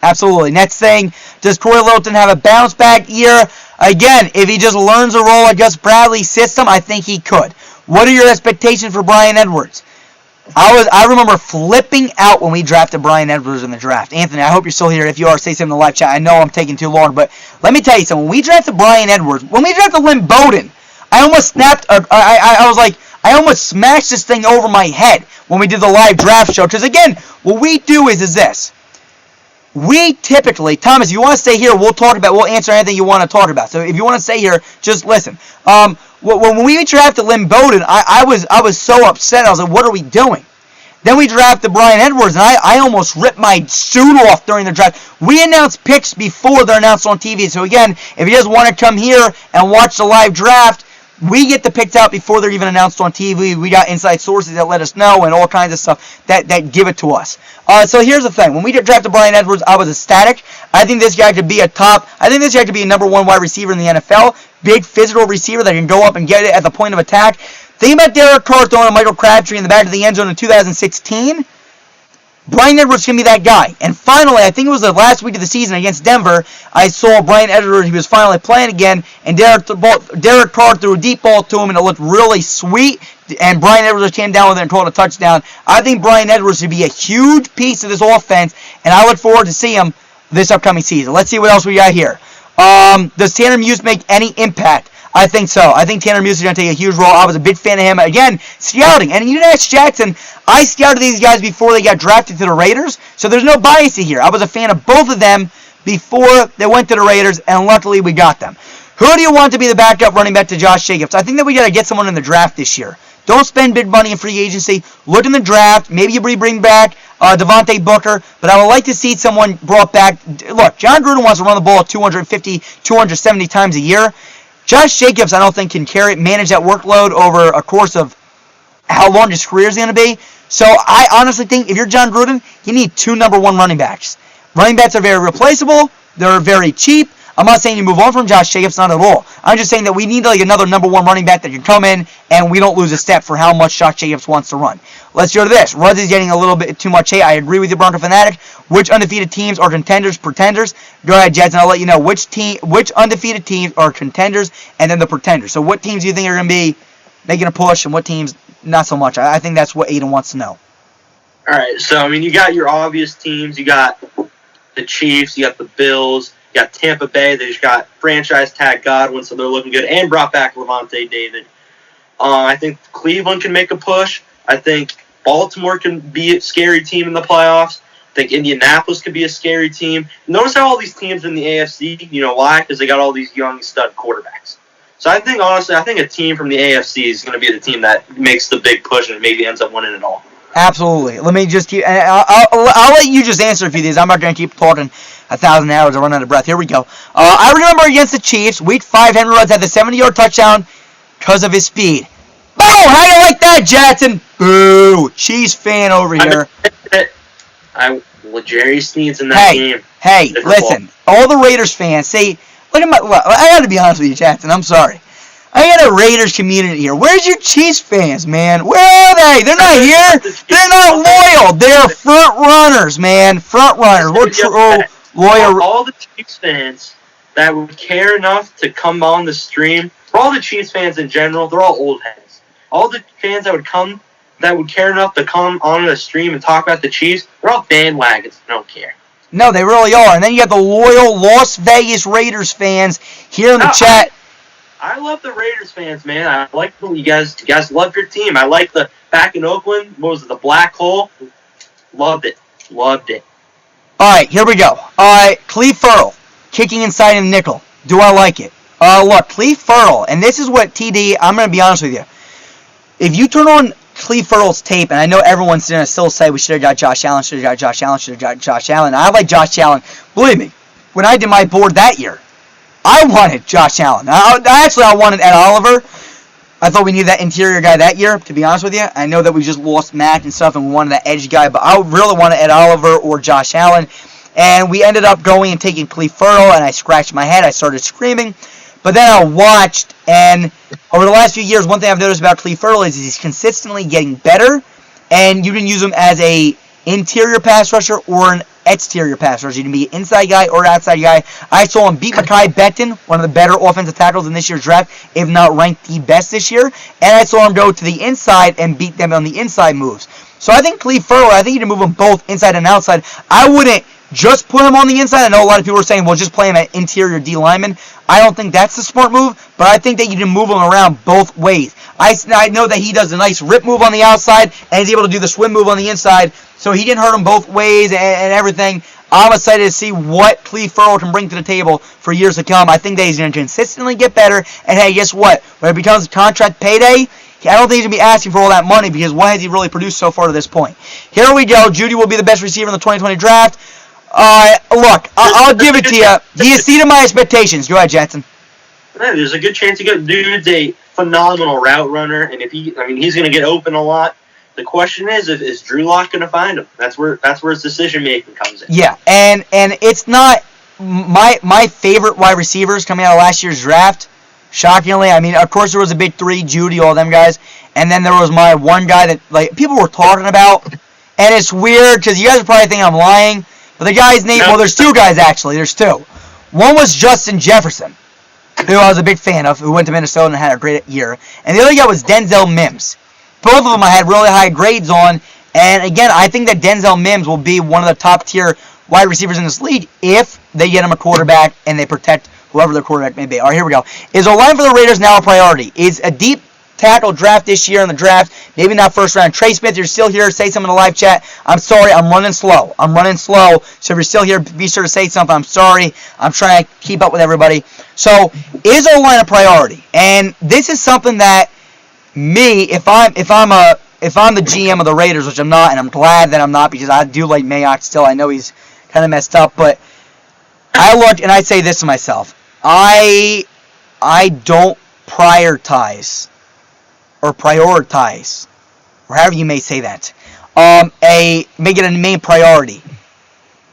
Absolutely. Next thing, does Corey Littleton have a bounce back year? Again, if he just learns a role at Gus Bradley's system, I think he could. What are your expectations for Bryan Edwards? I remember flipping out when we drafted Bryan Edwards in the draft. Anthony, I hope you're still here. If you are, say something in the live chat. I know I'm taking too long, but let me tell you something. When we drafted Bryan Edwards, when we drafted Lynn Bowden, I almost snapped. I was like, I almost smashed this thing over my head when we did the live draft show. Because again, what we do is this. We typically, Thomas, if you want to stay here, we'll answer anything you want to talk about. So if you want to stay here, just listen. When we drafted Lynn Bowden, I was so upset. I was like, what are we doing? Then we drafted Bryan Edwards, and I almost ripped my suit off during the draft. We announced picks before they're announced on TV. So again, if you guys want to come here and watch the live draft, We get the picks out before they're even announced on TV. We got inside sources that let us know and all kinds of stuff that give it to us. So here's the thing. When we drafted Bryan Edwards, I was ecstatic. I think this guy could be a number 1 wide receiver in the NFL. Big physical receiver that can go up and get it at the point of attack. Think about Derek Carr throwing a Michael Crabtree in the back of the end zone in 2016. Bryan Edwards can be that guy. And finally, I think it was the last week of the season against Denver, I saw Bryan Edwards, he was finally playing again, and Derek Carr threw a deep ball to him, and it looked really sweet, and Bryan Edwards came down with it and caught a touchdown. I think Bryan Edwards should be a huge piece of this offense, and I look forward to see him this upcoming season. Let's see what else we got here. Does Tanner Muse make any impact? I think so. I think Tanner Muse is going to take a huge role. I was a big fan of him. Again, scouting. And you didn't ask Jackson, I scouted these guys before they got drafted to the Raiders, so there's no bias here. I was a fan of both of them before they went to the Raiders, and luckily we got them. Who do you want to be the backup running back to Josh Jacobs? I think that we got to get someone in the draft this year. Don't spend big money in free agency. Look in the draft. Maybe you bring back Devontae Booker, but I would like to see someone brought back. Look, John Gruden wants to run the ball 250, 270 times a year. Josh Jacobs, I don't think, can manage that workload over a course of how long his career is going to be. So I honestly think if you're John Gruden, you need 2 number 1 running backs. Running backs are very replaceable. They're very cheap. I'm not saying you move on from Josh Jacobs, not at all. I'm just saying that we need another number 1 running back that can come in and we don't lose a step for how much Josh Jacobs wants to run. Let's go to this. Russ is getting a little bit too much hate. I agree with you, Bronco Fanatic. Which undefeated teams are contenders, pretenders? Go ahead, Jets, and I'll let you know which undefeated teams are contenders and then the pretenders. So what teams do you think are going to be making a push and what teams not so much? I think that's what Aiden wants to know. All right, so, you got your obvious teams. You got the Chiefs. You got the Bills. You got Tampa Bay. They just got franchise tag Godwin, so they're looking good, and brought back Levante David. I think Cleveland can make a push. I think Baltimore can be a scary team in the playoffs. I think Indianapolis could be a scary team. Notice how all these teams in the AFC, you know why? Because they got all these young stud quarterbacks. So I think, honestly, a team from the AFC is going to be the team that makes the big push and maybe ends up winning it all. Absolutely. Let me just keep. I'll let you just answer a few of these. I'm not going to keep talking 1,000 hours. I run out of breath. Here we go. I remember against the Chiefs, Week 5, Henry Ruggs had the 70-yard touchdown because of his speed. Boom! How do you like that, Jackson? Boo! Chiefs fan over here. Jerry Sneed's in that game. Hey, listen. All the Raiders fans say, look, I got to be honest with you, Jackson. I'm sorry. I got a Raiders community here. Where's your Chiefs fans, man? Where are they? They're not here. They're not loyal. They're front runners, man. Front runners. We're loyal. All the Chiefs fans that would care enough to come on the stream, for all the Chiefs fans in general, they're all old heads. All the fans that would care enough to come on the stream and talk about the Chiefs, they're all bandwagons. They don't care. No, they really are. And then you got the loyal Las Vegas Raiders fans here in the chat. I love the Raiders fans, man. I like you guys love your team. I like the back in Oakland. What was it, the Black Hole? Loved it. All right, here we go. All right, Cleve Ferrell, kicking inside in nickel. Do I like it? Look, Cleve Ferrell, and this is what TD, I'm going to be honest with you. If you turn on Cleve Ferrell's tape, and I know everyone's going to still say we should have got Josh Allen, I like Josh Allen. Believe me, when I did my board that year, I wanted Josh Allen. I wanted Ed Oliver. I thought we needed that interior guy that year, to be honest with you. I know that we just lost Mack and stuff and we wanted that edge guy, but I really wanted Ed Oliver or Josh Allen. And we ended up going and taking Cleve Ferrell, and I scratched my head. I started screaming. But then I watched, and over the last few years, one thing I've noticed about Cleve Ferrell is he's consistently getting better, and you can use him as a interior pass rusher or an exterior pass rusher. You can be an inside guy or an outside guy. I saw him beat Mekhi Becton, one of the better offensive tackles in this year's draft, if not ranked the best this year. And I saw him go to the inside and beat them on the inside moves. So I think Cleve Ferrell, I think you can move him both inside and outside. I wouldn't just put him on the inside. I know a lot of people are saying, well, just play him at interior D lineman. I don't think that's the smart move, but I think that you can move him around both ways. I know that he does a nice rip move on the outside, and he's able to do the swim move on the inside, so he can hurt him both ways and everything. I'm excited to see what Cleve Ferrell can bring to the table for years to come. I think that he's going to consistently get better, and hey, guess what? When it becomes contract payday, I don't think he's going to be asking for all that money, because what has he really produced so far to this point? Here we go. Judy will be the best receiver in the 2020 draft. Look, I'll give it to you. He exceeded my expectations. Go ahead, Jackson. There's a good chance he got dude's a phenomenal route runner, and he's going to get open a lot. The question is Drew Lock going to find him? That's where his decision making comes in. Yeah, and it's not my favorite wide receivers coming out of last year's draft. Shockingly, I mean, of course there was a big three, Judy, all them guys, and then there was my one guy that like people were talking about, and it's weird because you guys are probably thinking I'm lying, but the guy's name, well, there's two guys actually. There's two. One was Justin Jefferson, who I was a big fan of, who went to Minnesota and had a great year, and the other guy was Denzel Mims. Both of them I had really high grades on, and again, I think that Denzel Mims will be one of the top tier wide receivers in this league if they get him a quarterback and they protect whoever their quarterback may be. All right, here we go. Is O-line for the Raiders now a priority? Is a deep tackle draft this year in the draft, maybe not first round? Trey Smith, you're still here. Say something in the live chat. I'm sorry, I'm running slow. So if you're still here, be sure to say something. I'm sorry. I'm trying to keep up with everybody. So is O-line a priority? And this is something that me, if I'm the GM of the Raiders, which I'm not, and I'm glad that I'm not because I do like Mayock still. I know he's kind of messed up, but I look and I say this to myself. I don't prioritize, or however you may say that, make it a main priority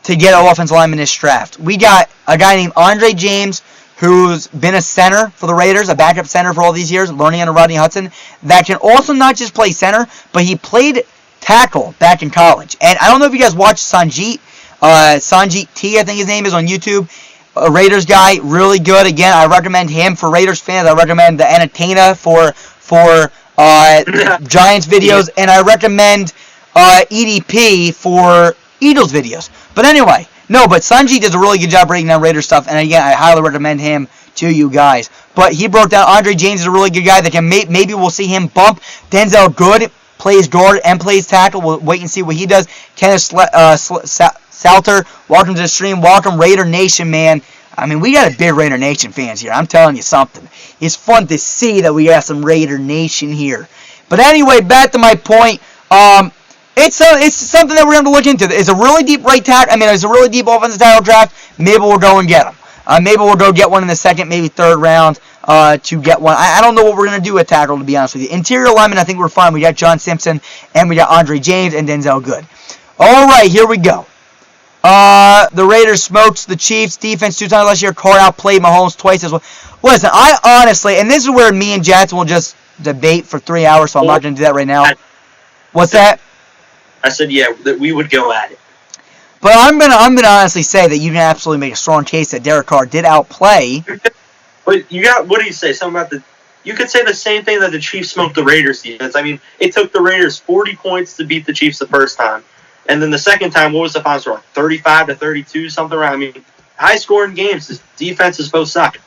to get an offensive lineman in this draft. We got a guy named Andre James, who's been a center for the Raiders, a backup center for all these years, learning under Rodney Hudson, that can also not just play center, but he played tackle back in college. And I don't know if you guys watch Sanjit T, I think his name is, on YouTube. A Raiders guy, really good. Again, I recommend him for Raiders fans. I recommend the Anatena for Giants videos, and I recommend EDP for Eagles videos. But anyway, but Sanjit does a really good job breaking down Raiders stuff, and again, I highly recommend him to you guys. But he broke down Andre James is a really good guy that can maybe we'll see him bump Denzel Good, plays guard and plays tackle. We'll wait and see what he does. Kenneth Salter, welcome to the stream. Welcome, Raider Nation, man. I mean, we got a big Raider Nation fans here. I'm telling you something. It's fun to see that we got some Raider Nation here. But anyway, back to my point. It's something that we're going to look into. It's a really deep right tackle. I mean, it's a really deep offensive tackle draft. Maybe we'll go and get him. Maybe we'll go get one in the second, maybe third round to get one. I don't know what we're going to do at tackle, to be honest with you. Interior lineman, I think we're fine. We got John Simpson, and we got Andre James, and Denzel Good. All right, here we go. The Raiders smoked the Chiefs defense 2 times last year. Carr outplayed Mahomes twice as well. Listen, I honestly, and this is where me and Jackson will just debate for 3 hours, so I'm not going to do that right now. What's that? I said, yeah, that we would go at it. But I'm gonna honestly say that you can absolutely make a strong case that Derek Carr did outplay. But you got, what do you say? Something about you could say the same thing that the Chiefs smoked the Raiders defense. I mean, it took the Raiders 40 points to beat the Chiefs the first time. And then the second time, what was the final score? 35-32, something around. I mean, high-scoring games. This defense is supposed to suck.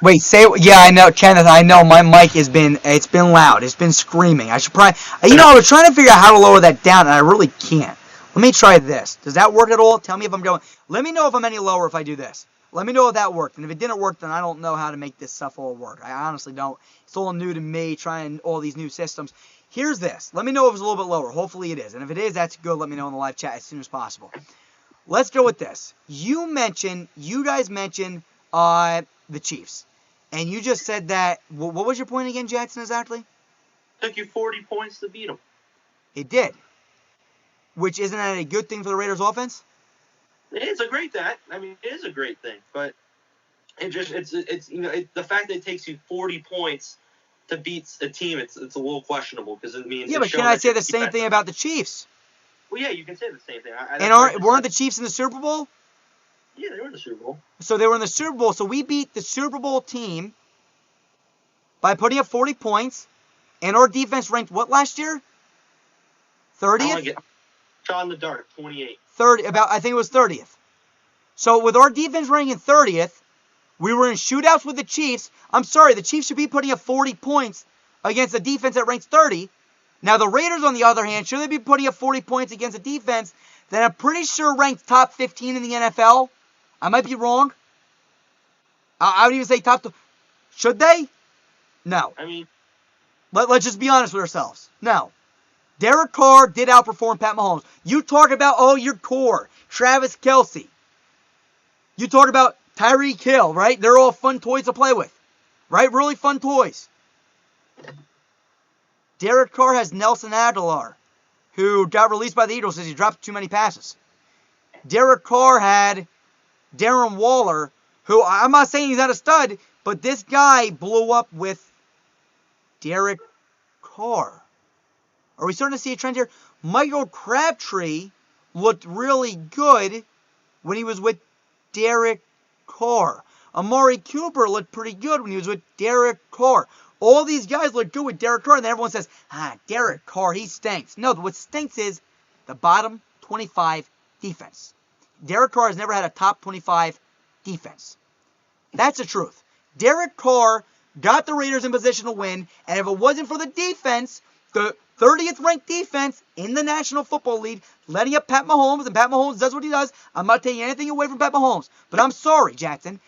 Wait, yeah, I know, Kenneth, I know my mic it's been loud. It's been screaming. I should probably, I was trying to figure out how to lower that down, and I really can't. Let me try this. Does that work at all? Tell me if I'm going, let me know if I'm any lower if I do this. Let me know if that worked. And if it didn't work, then I don't know how to make this stuff all work. I honestly don't. It's all new to me, trying all these new systems. Here's this. Let me know if it's a little bit lower. Hopefully it is. And if it is, that's good. Let me know in the live chat as soon as possible. Let's go with this. You guys mentioned the Chiefs. And you just said that, what was your point again, Jackson, exactly? It took you 40 points to beat them. It did. Which, isn't that a good thing for the Raiders' offense? It is a great thing. I mean, it is a great thing. But the fact that it takes you 40 points to beat a team, it's a little questionable because it means. Yeah, but can I say the same thing about the Chiefs? Well, yeah, you can say the same thing. Weren't the Chiefs in the Super Bowl? Yeah, they were in the Super Bowl. So they were in the Super Bowl. So we beat the Super Bowl team by putting up 40 points, and our defense ranked what last year? 30th? Shot in the dark, 28. I think it was 30th. So with our defense ranking 30th, we were in shootouts with the Chiefs. I'm sorry, the Chiefs should be putting up 40 points against a defense that ranks 30. Now the Raiders, on the other hand, should they be putting up 40 points against a defense that I'm pretty sure ranks top 15 in the NFL? I might be wrong. I would even say top 2. Should they? No. I mean, let's just be honest with ourselves. No. Derek Carr did outperform Pat Mahomes. You talk about, your core. Travis Kelce. You talk about Tyreek Hill, right? They're all fun toys to play with. right? Really fun toys. Derek Carr has Nelson Aguilar, who got released by the Eagles because he dropped too many passes. Derek Carr had Darren Waller, who I'm not saying he's not a stud, but this guy blew up with Derek Carr. Are we starting to see a trend here? Michael Crabtree looked really good when he was with Derek Carr. Amari Cooper looked pretty good when he was with Derek Carr. All these guys look good with Derek Carr, and then everyone says, Derek Carr, he stinks. No, what stinks is the bottom 25 defense. Derek Carr has never had a top 25 defense. That's the truth. Derek Carr got the Raiders in position to win, and if it wasn't for the defense, the 30th ranked defense in the National Football League, letting up Pat Mahomes, and Pat Mahomes does what he does. I'm not taking anything away from Pat Mahomes, but I'm sorry, Jackson,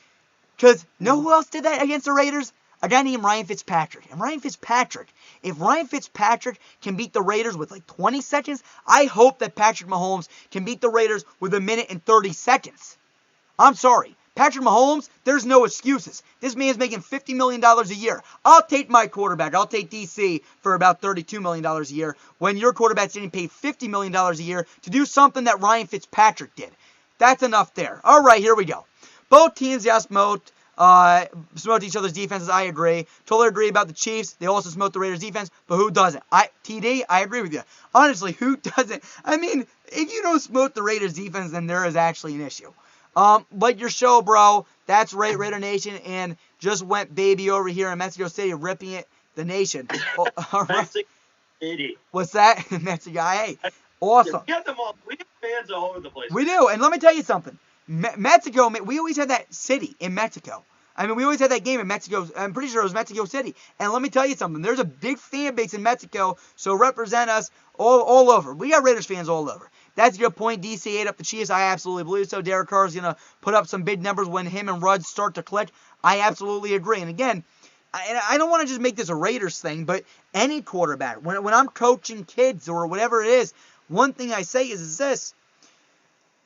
because know who else did that against the Raiders? A guy named Ryan Fitzpatrick. And Ryan Fitzpatrick, if Ryan Fitzpatrick can beat the Raiders with like 20 seconds, I hope that Patrick Mahomes can beat the Raiders with 1 minute and 30 seconds. I'm sorry. Patrick Mahomes, there's no excuses. This man's making $50 million a year. I'll take my quarterback. I'll take DC for about $32 million a year when your quarterback's getting paid $50 million a year to do something that Ryan Fitzpatrick did. That's enough there. All right, here we go. Both teams just smoked each other's defenses. I agree. Totally agree about the Chiefs. They also smoked the Raiders' defense, but who doesn't? TD, I agree with you. Honestly, who doesn't? I mean, if you don't smoke the Raiders' defense, then there is actually an issue. Like your show, bro. That's right, Raider Nation, and just went baby over here in Mexico City, ripping it the nation. Mexico City. What's that? Mexico. Hey, awesome. We got them all. We have fans all over the place. We do, and let me tell you something. Mexico, we always had that city in Mexico. I mean, we always had that game in Mexico. I'm pretty sure it was Mexico City. And let me tell you something. There's a big fan base in Mexico, so represent us all over. We got Raiders fans all over. That's a good point. DC ate up the Chiefs. I absolutely believe so. Derek Carr is going to put up some big numbers when him and Rudd start to click. I absolutely agree. And again, I don't want to just make this a Raiders thing, but any quarterback, when I'm coaching kids or whatever it is, one thing I say is this.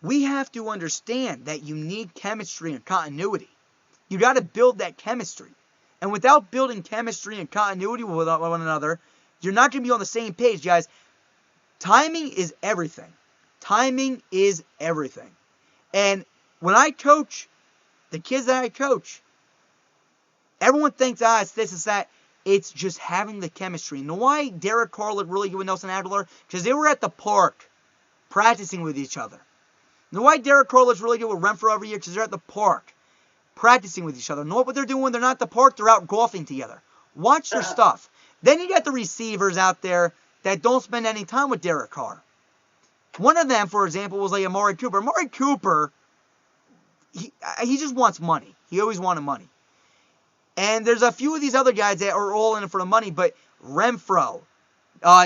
We have to understand that you need chemistry and continuity. You got to build that chemistry. And without building chemistry and continuity with one another, you're not going to be on the same page, guys. Timing is everything. Timing is everything. And when I coach, the kids that I coach, everyone thinks, it's this, it's that. It's just having the chemistry. You know why Derek Carr looked really good with Nelson Aguilar? Because they were at the park practicing with each other. You know why Derek Carr looks really good with Renfro every year? Because they're at the park practicing with each other. You know what they're doing when they're not at the park? They're out golfing together. Watch their stuff. Then you got the receivers out there that don't spend any time with Derek Carr. One of them, for example, was like Amari Cooper. Amari Cooper, he just wants money. He always wanted money. And there's a few of these other guys that are all in it for the money, but Renfro,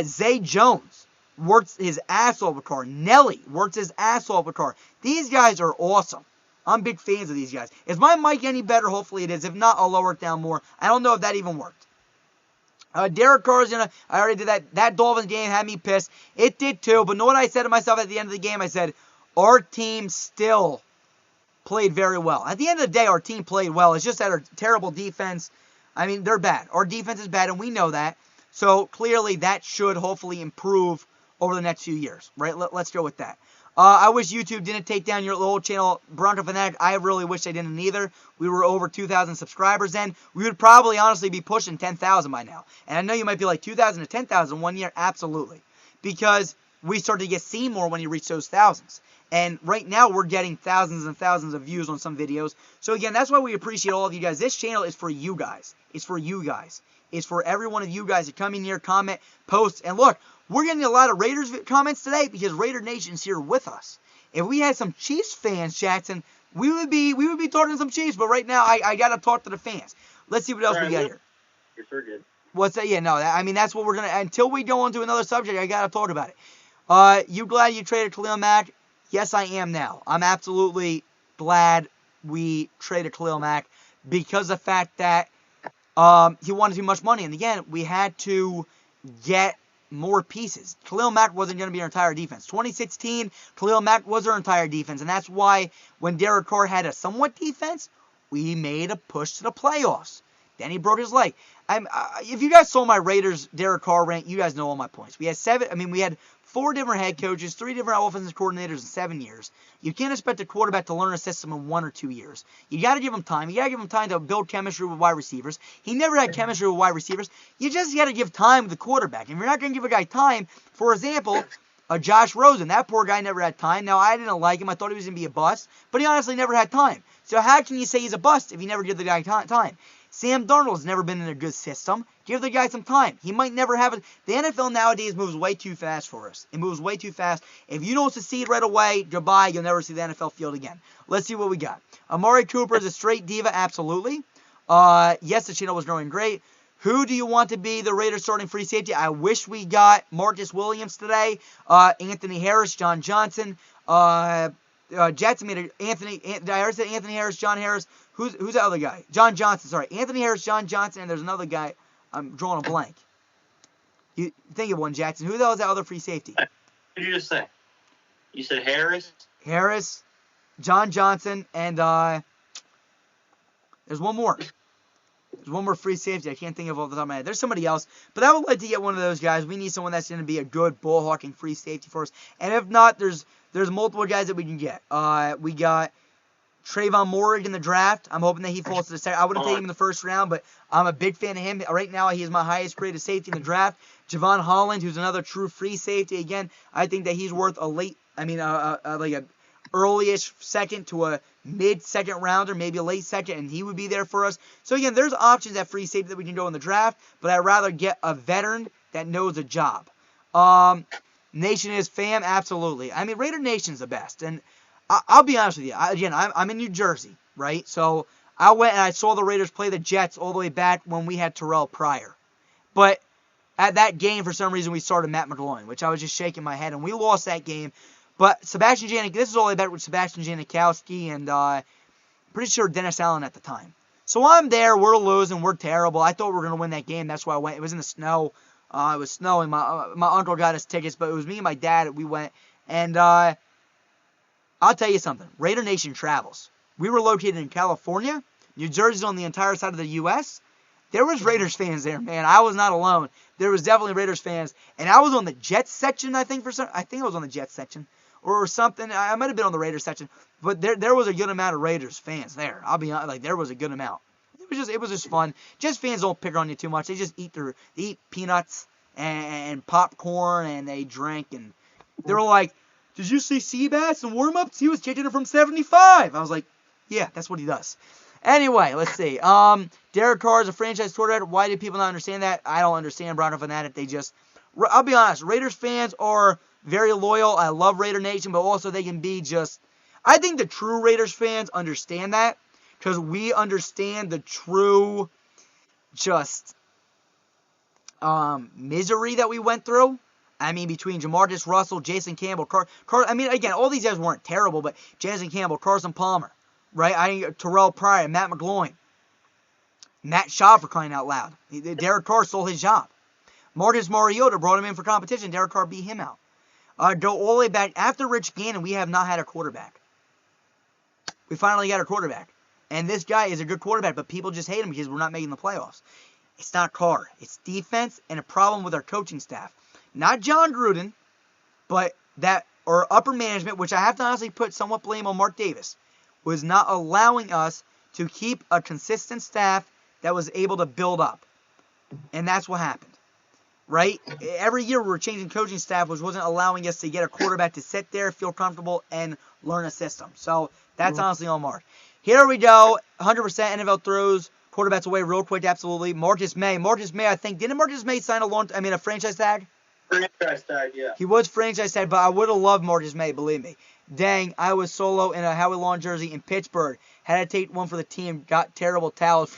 Zay Jones works his ass off with Carr. Nelly works his ass off with Carr. These guys are awesome. I'm big fans of these guys. Is my mic any better? Hopefully it is. If not, I'll lower it down more. I don't know if that even worked. Derek Carr's I already did that. That Dolphins game had me pissed. It did too. But know what I said to myself at the end of the game? I said, our team still played very well. At the end of the day, our team played well. It's just that our terrible defense, I mean, they're bad. Our defense is bad, and we know that. So clearly that should hopefully improve over the next few years, right? Let's go with that. I wish YouTube didn't take down your old channel, Bronco Fanatic. I really wish they didn't either. We were over 2,000 subscribers then. We would probably honestly be pushing 10,000 by now. And I know you might be like 2,000 to 10,000 one year. Absolutely. Because we started to get seen more when you reach those thousands. And right now we're getting thousands and thousands of views on some videos. So again, that's why we appreciate all of you guys. This channel is for you guys. It's for you guys. It's for every one of you guys to come in here, comment, post. And look, we're getting a lot of Raiders comments today because Raider Nation's here with us. If we had some Chiefs fans, Jackson, we would be talking to some Chiefs. But right now, I got to talk to the fans. Let's see what else we got here. You're sure good. What's that? Yeah, no, I mean, that's what we're going to, until we go on to another subject, I got to talk about it. You glad you traded Khalil Mack? Yes, I am now. I'm absolutely glad we traded Khalil Mack because of the fact that he wanted too much money. And again, we had to get more pieces. Khalil Mack wasn't going to be our entire defense. 2016, Khalil Mack was our entire defense. And that's why when Derek Carr had a somewhat defense, we made a push to the playoffs. Then he broke his leg. If you guys saw my Raiders Derek Carr rant, you guys know all my points. We had 4 different head coaches, 3 different offensive coordinators in 7 years. You can't expect a quarterback to learn a system in 1 or 2 years. You got to give him time. You got to give him time to build chemistry with wide receivers. He never had chemistry with wide receivers. You just got to give time with the quarterback. If you're not going to give a guy time, for example, Josh Rosen, that poor guy never had time. Now, I didn't like him. I thought he was going to be a bust, but he honestly never had time. So how can you say he's a bust if you never give the guy time? Sam Darnold's never been in a good system. Give the guy some time. He might never have it. The NFL nowadays moves way too fast for us. It moves way too fast. If you don't succeed right away, goodbye. You'll never see the NFL field again. Let's see what we got. Amari Cooper is a straight diva, absolutely. Yes, the channel was growing great. Who do you want to be the Raiders starting free safety? I wish we got Marcus Williams today. Anthony Harris, John Johnson. Jets made Anthony. I already said Anthony Harris, John Harris. Who's the other guy? John Johnson. Sorry, Anthony Harris, John Johnson, and there's another guy. I'm drawing a blank. You think of one, Jackson. Who the hell is that other free safety? What did you just say? You said Harris. Harris, John Johnson, and there's one more. There's one more free safety. I can't think of off the top of my head. There's somebody else, but I would like to get one of those guys. We need someone that's going to be a good ball hawking free safety for us. And if not, there's multiple guys that we can get. We got Trayvon Moore in the draft. I'm hoping that he falls to the second. I wouldn't take him in the first round, but I'm a big fan of him. Right now, he is my highest graded safety in the draft. Javon Holland, who's another true free safety. Again, I think that he's worth like a early-ish second to a mid-second rounder, maybe a late second, and he would be there for us. So again, there's options at free safety that we can go in the draft, but I'd rather get a veteran that knows a job. Nation is fam, absolutely. I mean, Raider Nation's the best, and I'll be honest with you. I'm in New Jersey, right? So I went and I saw the Raiders play the Jets all the way back when we had Terrell Pryor. But at that game, for some reason, we started Matt McGloin, which I was just shaking my head, and we lost that game. But Sebastian Janik, this is all the way back with Sebastian Janikowski and pretty sure Dennis Allen at the time. So I'm there, we're losing, we're terrible. I thought we were going to win that game, that's why I went. It was in the snow. It was snowing. My uncle got us tickets, but it was me and my dad. We went, and I'll tell you something. Raider Nation travels. We were located in California. New Jersey's on the entire side of the U.S. There was Raiders fans there, man. I was not alone. There was definitely Raiders fans, and I was on the Jets section. I think I was on the Jets section or something. I might have been on the Raiders section, but there was a good amount of Raiders fans there. I'll be honest, like there was a good amount. It was just fun. Jets fans don't pick on you too much. They just eat peanuts and popcorn, and they drink, and they were like, "Did you see Seabass in warm-ups? He was kicking it from 75." I was like, "Yeah, that's what he does." Anyway, let's see. Derek Carr is a franchise quarterback. Why do people not understand that? I don't understand Bronco fanatic. I'll be honest. Raiders fans are very loyal. I love Raider Nation, but also they can be just. I think the true Raiders fans understand that because we understand the true, just misery that we went through. I mean, between Jamarcus Russell, Jason Campbell, I mean, again, all these guys weren't terrible, but Jason Campbell, Carson Palmer, right? Terrell Pryor, Matt McGloin, Matt Shaw, for crying out loud. Derek Carr stole his job. Marcus Mariota brought him in for competition. Derek Carr beat him out. Go all the way back. After Rich Gannon, we have not had a quarterback. We finally got a quarterback. And this guy is a good quarterback, but people just hate him because we're not making the playoffs. It's not Carr. It's defense and a problem with our coaching staff. Not John Gruden, but or upper management, which I have to honestly put somewhat blame on Mark Davis, was not allowing us to keep a consistent staff that was able to build up. And that's what happened. Right? Every year we were changing coaching staff, which wasn't allowing us to get a quarterback to sit there, feel comfortable, and learn a system. So that's honestly on Mark. Here we go. 100% NFL throws. Quarterbacks away real quick, absolutely. Marcus May, I think. Didn't Marcus May sign a franchise tag? Franchise tag, yeah. He was franchise tag, but I would have loved Marcus May, believe me. Dang, I was solo in a Howie Long jersey in Pittsburgh. Had to take one for the team. Got terrible towels.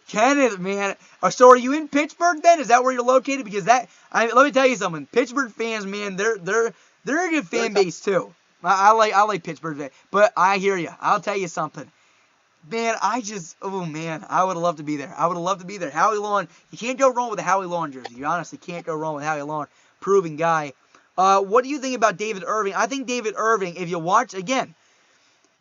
Kenneth, man. So are you in Pittsburgh then? Is that where you're located? Because let me tell you something. Pittsburgh fans, man, they're a good fan base too. I like Pittsburgh fans. But I hear you. I'll tell you something. Man, I would have loved to be there. Howie Long, you can't go wrong with a Howie Long jersey. You honestly can't go wrong with Howie Long. Proven guy. What do you think about David Irving? I think David Irving, if you watch, again,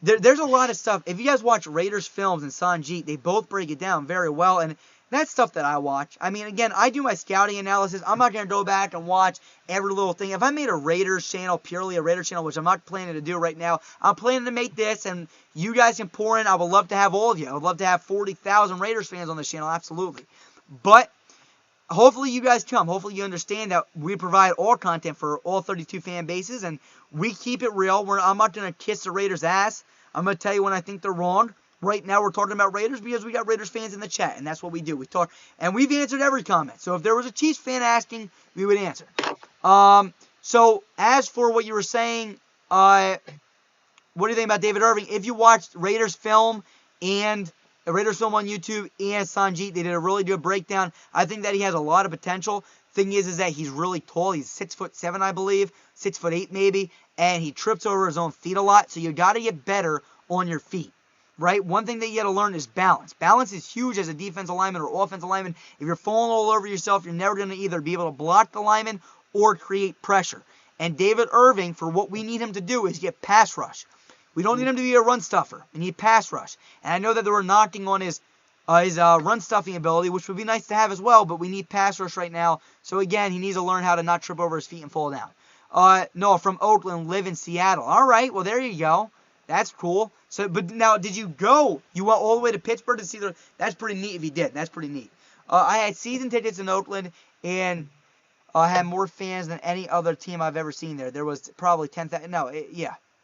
there's a lot of stuff. If you guys watch Raiders films and Sanjeet, they both break it down very well, and that's stuff that I watch. I mean, again, I do my scouting analysis. I'm not going to go back and watch every little thing. If I made a Raiders channel, purely a Raiders channel, which I'm not planning to do right now, I'm planning to make this, and you guys can pour in. I would love to have all of you. I would love to have 40,000 Raiders fans on this channel, absolutely. But hopefully you guys come. Hopefully you understand that we provide all content for all 32 fan bases, and we keep it real. I'm not going to kiss the Raiders' ass. I'm going to tell you when I think they're wrong. Right now we're talking about Raiders because we got Raiders fans in the chat, and that's what we do. We talk, and we've answered every comment. So if there was a Chiefs fan asking, we would answer. So as for what you were saying, what do you think about David Irving? If you watched Raiders film on YouTube and Sanjeet, they did a really good breakdown. I think that he has a lot of potential. Thing is that he's really tall. He's 6'7", I believe, 6'8" maybe, and he trips over his own feet a lot. So you got to get better on your feet. Right? One thing that you got to learn is balance. Balance is huge as a defensive lineman or offensive lineman. If you're falling all over yourself, you're never going to either be able to block the lineman or create pressure. And David Irving, for what we need him to do, is get pass rush. We don't need him to be a run stuffer. We need pass rush. And I know that they were knocking on his run stuffing ability, which would be nice to have as well, but we need pass rush right now. So again, he needs to learn how to not trip over his feet and fall down. Noah from Oakland, live in Seattle. All right, well there you go. That's cool. So, but now, did you go? You went all the way to Pittsburgh to see the? That's pretty neat. If you did, that's pretty neat. I had season tickets in Oakland, and I had more fans than any other team I've ever seen there. There was probably 10,000. No, it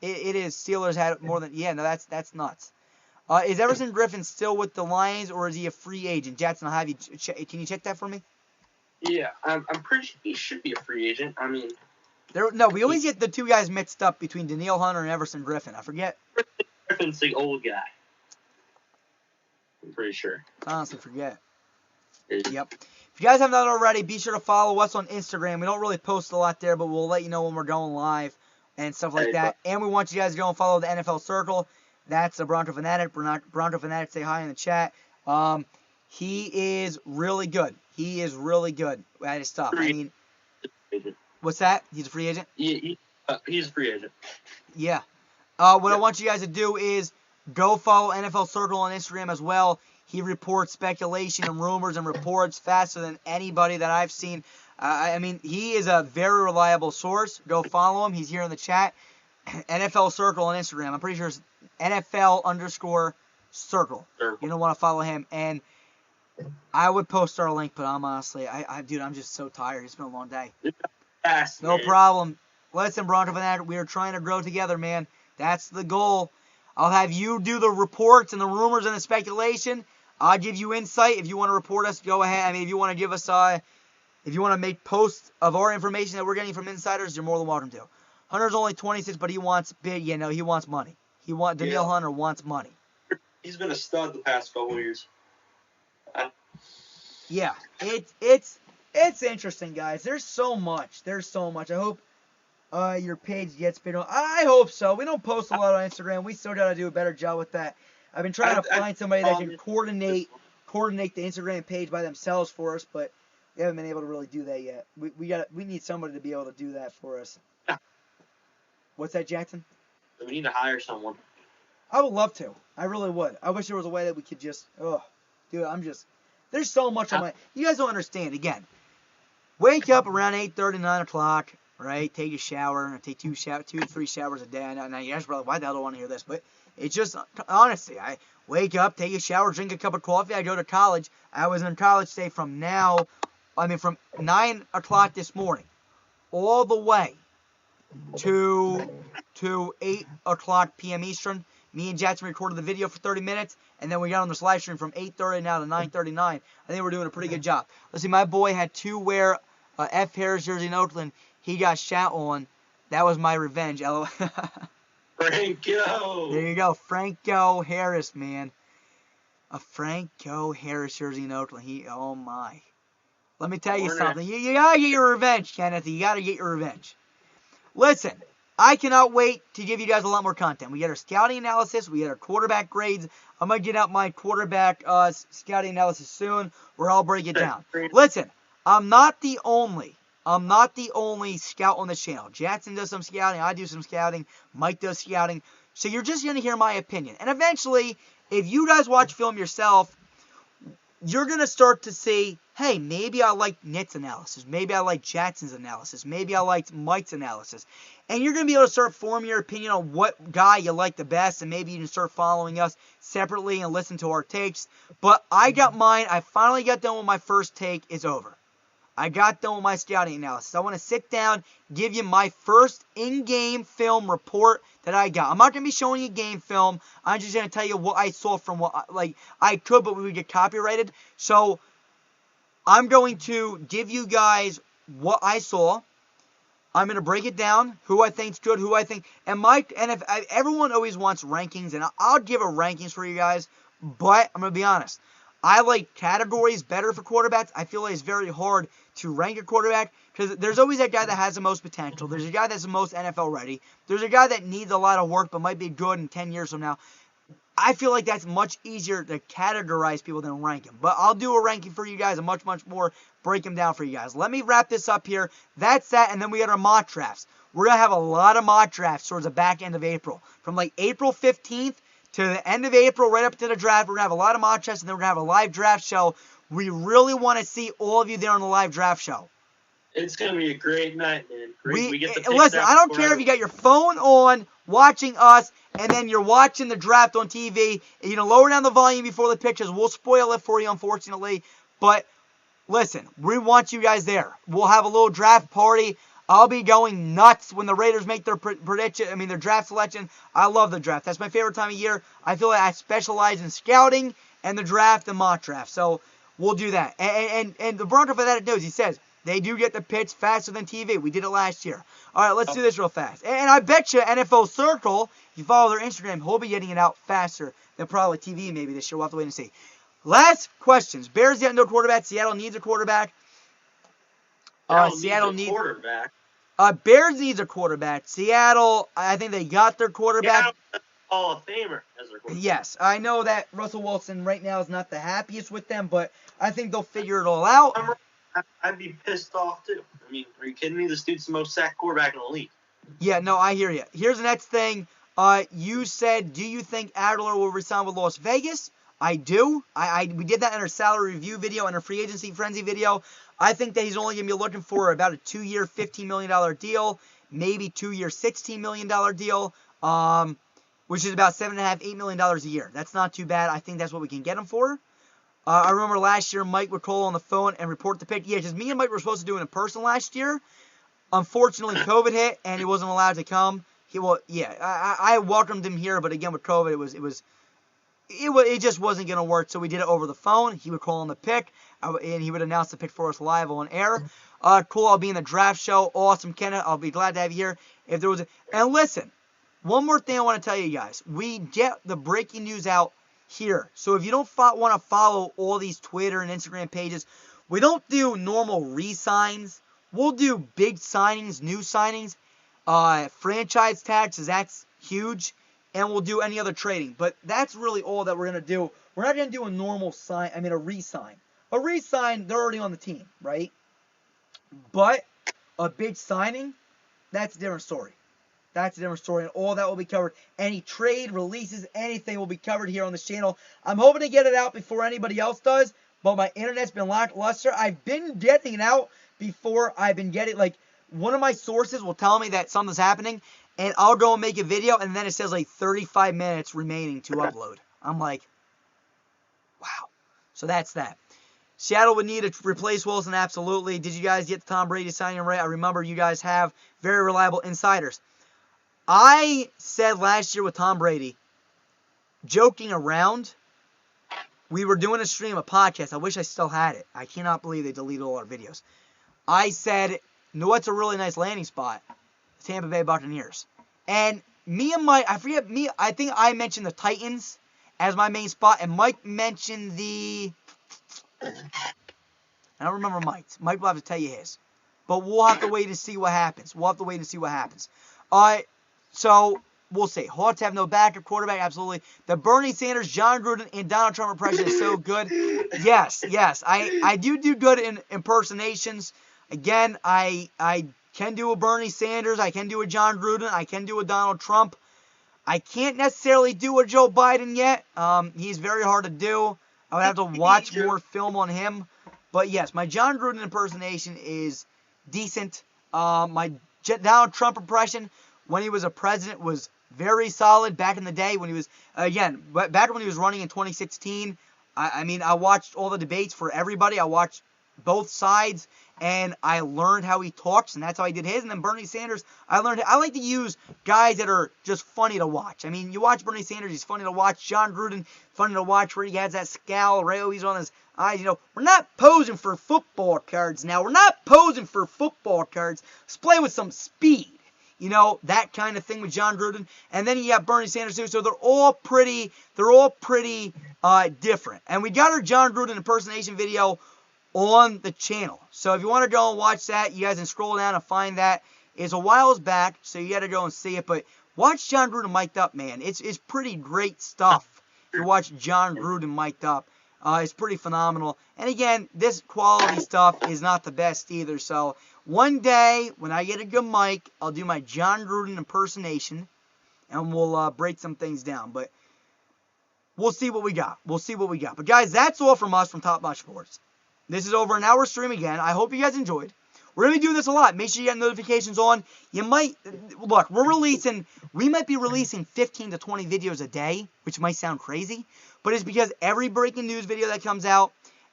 is. Steelers had more than. Yeah, no, that's nuts. Is Everson Griffin still with the Lions, or is he a free agent? Jackson, I'll have you. Can you check that for me? Yeah, I'm pretty sure he should be a free agent. I mean. We always get the two guys mixed up between Danielle Hunter and Everson Griffin. I forget. Griffin's the old guy. I'm pretty sure. I honestly forget. Yep. If you guys have not already, be sure to follow us on Instagram. We don't really post a lot there, but we'll let you know when we're going live and stuff like that. And we want you guys to go and follow the NFL Circle. That's a Bronco Fanatic. Bronco Fanatic, say hi in the chat. He is really good. He is really good at his stuff. I mean, what's that? He's a free agent? Yeah, he's a free agent. Yeah. What I want you guys to do is go follow NFL Circle on Instagram as well. He reports speculation and rumors and reports faster than anybody that I've seen. I mean, he is a very reliable source. Go follow him. He's here in the chat. NFL Circle on Instagram. I'm pretty sure it's NFL_Circle. You don't want to follow him. And I would post our link, but I'm honestly, dude, I'm just so tired. It's been a long day. No problem. Listen, Bronco Fanatic, we are trying to grow together, man. That's the goal. I'll have you do the reports and the rumors and the speculation. I'll give you insight. If you want to report us, go ahead. I mean, if you want to give us, if you want to make posts of our information that we're getting from insiders, you're more than welcome to. Hunter's only 26, but he wants big. You know, he wants money. Danielle Hunter wants money. He's been a stud the past couple years. Yeah, it's interesting, guys. There's so much. I hope your page gets big on. I hope so. We don't post a lot on Instagram. We still got to do a better job with that. I've been trying to find somebody that can coordinate the Instagram page by themselves for us, but we haven't been able to really do that yet. We need somebody to be able to do that for us. What's that, Jackson? We need to hire someone. I would love to. I really would. I wish there was a way that we could just. Dude, there's so much on my. You guys don't understand. Again, wake up around 8:30, 9 o'clock. Right, take a shower, take 2 to 3 showers a day. Now you guys are probably, why the hell do I want to hear this? But it's just, honestly, I wake up, take a shower, drink a cup of coffee, I go to college. I was in college, say, from 9 o'clock this morning, all the way to 8 o'clock p.m. Eastern. Me and Jackson recorded the video for 30 minutes, and then we got on this live stream from 8:30 now to 9:39. I think we're doing a pretty good job. Let's see, my boy had to wear a F. Harris jersey in Oakland. He got shot on. That was my revenge. Franco. There you go. Franco Harris, man. A Franco Harris jersey in Oakland. Oh, my. Let me tell you something. You got to get your revenge, Kenneth. You got to get your revenge. Listen, I cannot wait to give you guys a lot more content. We got our scouting analysis. We got our quarterback grades. I'm going to get out my quarterback scouting analysis soon where I'll break it down. Listen, I'm not the only scout on the channel. Jackson does some scouting. I do some scouting. Mike does scouting. So you're just going to hear my opinion. And eventually, if you guys watch film yourself, you're going to start to see, hey, maybe I like Nick's analysis. Maybe I like Jackson's analysis. Maybe I liked Mike's analysis. And you're going to be able to start forming your opinion on what guy you like the best, and maybe you can start following us separately and listen to our takes. But I got mine. I finally got done with my first take. It's over. I got done with my scouting analysis. I want to sit down, give you my first in-game film report that I got. I'm not going to be showing you game film. I'm just going to tell you what I saw from what, I could, but we would get copyrighted. So, I'm going to give you guys what I saw. I'm going to break it down, who I think's good, who I think, and if everyone always wants rankings, and I'll give a rankings for you guys, but I'm going to be honest. I like categories better for quarterbacks. I feel like it's very hard to rank a quarterback because there's always that guy that has the most potential. There's a guy that's the most NFL ready. There's a guy that needs a lot of work but might be good in 10 years from now. I feel like that's much easier to categorize people than rank them. But I'll do a ranking for you guys and much, much more, break them down for you guys. Let me wrap this up here. That's that, and then we got our mock drafts. We're going to have a lot of mock drafts towards the back end of April. From like April 15th to the end of April, right up to the draft, we're going to have a lot of mock drafts, and then we're going to have a live draft show. We really want to see all of you there on the live draft show. It's going to be a great night, man. We get the listen, I don't care if you got your phone on watching us and then you're watching the draft on TV. And, lower down the volume before the pictures. We'll spoil it for you, unfortunately. But listen, we want you guys there. We'll have a little draft party. I'll be going nuts when the Raiders make their their draft selection. I love the draft. That's my favorite time of year. I feel like I specialize in scouting and the draft and mock draft. So we'll do that. And the Bronco for that knows. He says they do get the picks faster than TV. We did it last year. All right, let's do this real fast. And I bet you NFL Circle, if you follow their Instagram, he'll be getting it out faster than probably TV maybe this year. We'll have to wait and see. Last questions. Bears got no quarterback. Seattle needs a quarterback. Seattle needs a quarterback. Bears needs a quarterback. Seattle, I think they got their quarterback. Seattle, Hall of Famer as their quarterback. Yes, I know that Russell Wilson right now is not the happiest with them, but I think they'll figure it all out. I'd be pissed off, too. I mean, are you kidding me? This dude's the most sacked quarterback in the league. Yeah, no, I hear you. Here's the next thing. You said, do you think Adler will resign with Las Vegas? I do. We did that in our salary review video and our free agency frenzy video. I think that he's only going to be looking for about a 2-year, $15 million deal, maybe 2-year, $16 million deal, which is about $7.5, $8 million a year. That's not too bad. I think that's what we can get him for. I remember last year Mike would call on the phone and report the pick. Yeah, because me and Mike were supposed to do it in person last year. Unfortunately, COVID hit and he wasn't allowed to come. I welcomed him here, but again with COVID, it just wasn't going to work. So we did it over the phone. He would call on the pick, and he would announce the pick for us live on air. Cool. I'll be in the draft show. Awesome, Kenneth. I'll be glad to have you here. If there was and listen, one more thing I want to tell you guys. We get the breaking news out here. So if you don't want to follow all these Twitter and Instagram pages, we don't do normal re-signs. We'll do big signings, new signings, franchise tags, because that's huge, and we'll do any other trading. But that's really all that we're going to do. We're not going to do a normal a re-sign. A re-sign, they're already on the team, right? But a big signing, that's a different story. That's a different story, and all that will be covered. Any trade, releases, anything will be covered here on this channel. I'm hoping to get it out before anybody else does, but my internet's been lackluster. I've been getting it out before I've been getting, one of my sources will tell me that something's happening, and I'll go and make a video, and then it says, 35 minutes remaining to upload. I'm like, wow. So that's that. Seattle would need to replace Wilson, absolutely. Did you guys get the Tom Brady signing right? I remember you guys have very reliable insiders. I said last year with Tom Brady, joking around, we were doing a stream, a podcast. I wish I still had it. I cannot believe they deleted all our videos. I said, what's a really nice landing spot? Tampa Bay Buccaneers. And me and Mike, I think I mentioned the Titans as my main spot, and Mike mentioned I don't remember Mike's. Mike will have to tell you his. But we'll have to wait and see what happens. So, we'll see. Hawks have no backup quarterback, absolutely. The Bernie Sanders, John Gruden, and Donald Trump impression is so good. Yes. I do good in impersonations. Again, I can do a Bernie Sanders. I can do a John Gruden. I can do a Donald Trump. I can't necessarily do a Joe Biden yet. He's very hard to do. I would have to watch more film on him. But yes, my John Gruden impersonation is decent. My Donald Trump impression when he was a president was very solid back in the day when he was, back when he was running in 2016. I mean, I watched all the debates for everybody. I watched both sides, and I learned how he talks, and that's how I did his. And then Bernie Sanders, I like to use guys that are just funny to watch. I mean, you watch Bernie Sanders, he's funny to watch. John Gruden, funny to watch, where he has that scowl, right? He's on his eyes. We're not posing for football cards now. We're not posing for football cards. Let's play with some speed. That kind of thing with John Gruden. And then you got Bernie Sanders too. So they're all pretty different. And we got our John Gruden impersonation video on the channel. So if you want to go and watch that, you guys can scroll down and find that. It's a while back, so you got to go and see it. But watch John Gruden mic'd up, man. It's pretty great stuff. If you watch John Gruden mic'd up, it's pretty phenomenal. And again, this quality stuff is not the best either. So one day, when I get a good mic, I'll do my John Gruden impersonation, and we'll break some things down. But we'll see what we got. But guys, that's all from us from Top Notch Sports. This is over an hour stream again. I hope you guys enjoyed. We're going to be doing this a lot. Make sure you get notifications on. We might be releasing 15 to 20 videos a day, which might sound crazy, but it's because every breaking news video that comes out,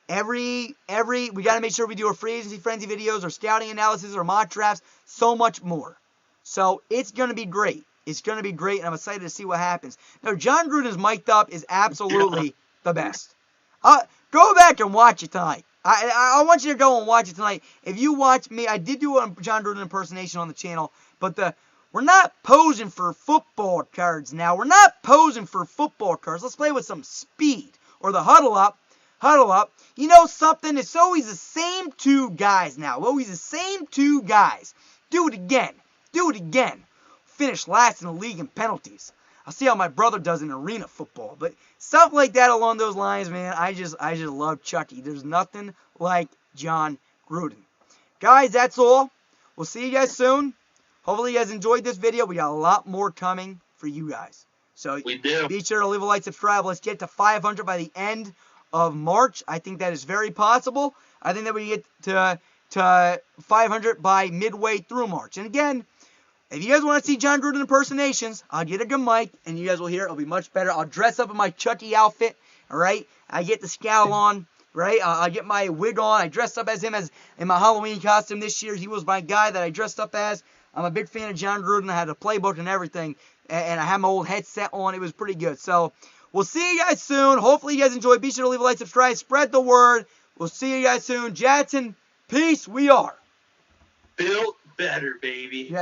we got to make sure we do our free agency frenzy videos, our scouting analysis, our mock drafts, so much more. So it's going to be great. And I'm excited to see what happens. Now, John Gruden's mic'd up is absolutely the best. Go back and watch it tonight. I want you to go and watch it tonight. If you watch me, I did do a John Gruden impersonation on the channel, but we're not posing for football cards now. We're not posing for football cards. Let's play with some speed. Or the huddle up. You know something? It's always the same two guys now. Always the same two guys. Do it again. Finish last in the league in penalties. I'll see how my brother does in arena football. But stuff like that along those lines, man, I just love Chucky. There's nothing like John Gruden. Guys, that's all. We'll see you guys soon. Hopefully you guys enjoyed this video. We got a lot more coming for you guys. So we do. Be sure to leave a like, subscribe. Let's get to 500 by the end of March. I think that is very possible. I think that we get to 500 by midway through March. And again, if you guys want to see John Gruden impersonations, I'll get a good mic, and you guys will hear it. It'll be much better. I'll dress up in my Chucky outfit, all right? I get the scowl on, right? I'll get my wig on. I dressed up as him in my Halloween costume this year. He was my guy that I dressed up as. I'm a big fan of John Gruden. I had a playbook and everything, and I had my old headset on. It was pretty good. So we'll see you guys soon. Hopefully you guys enjoyed. Be sure to leave a like, subscribe, spread the word. We'll see you guys soon. Jackson, peace. We are built better, baby. Yeah.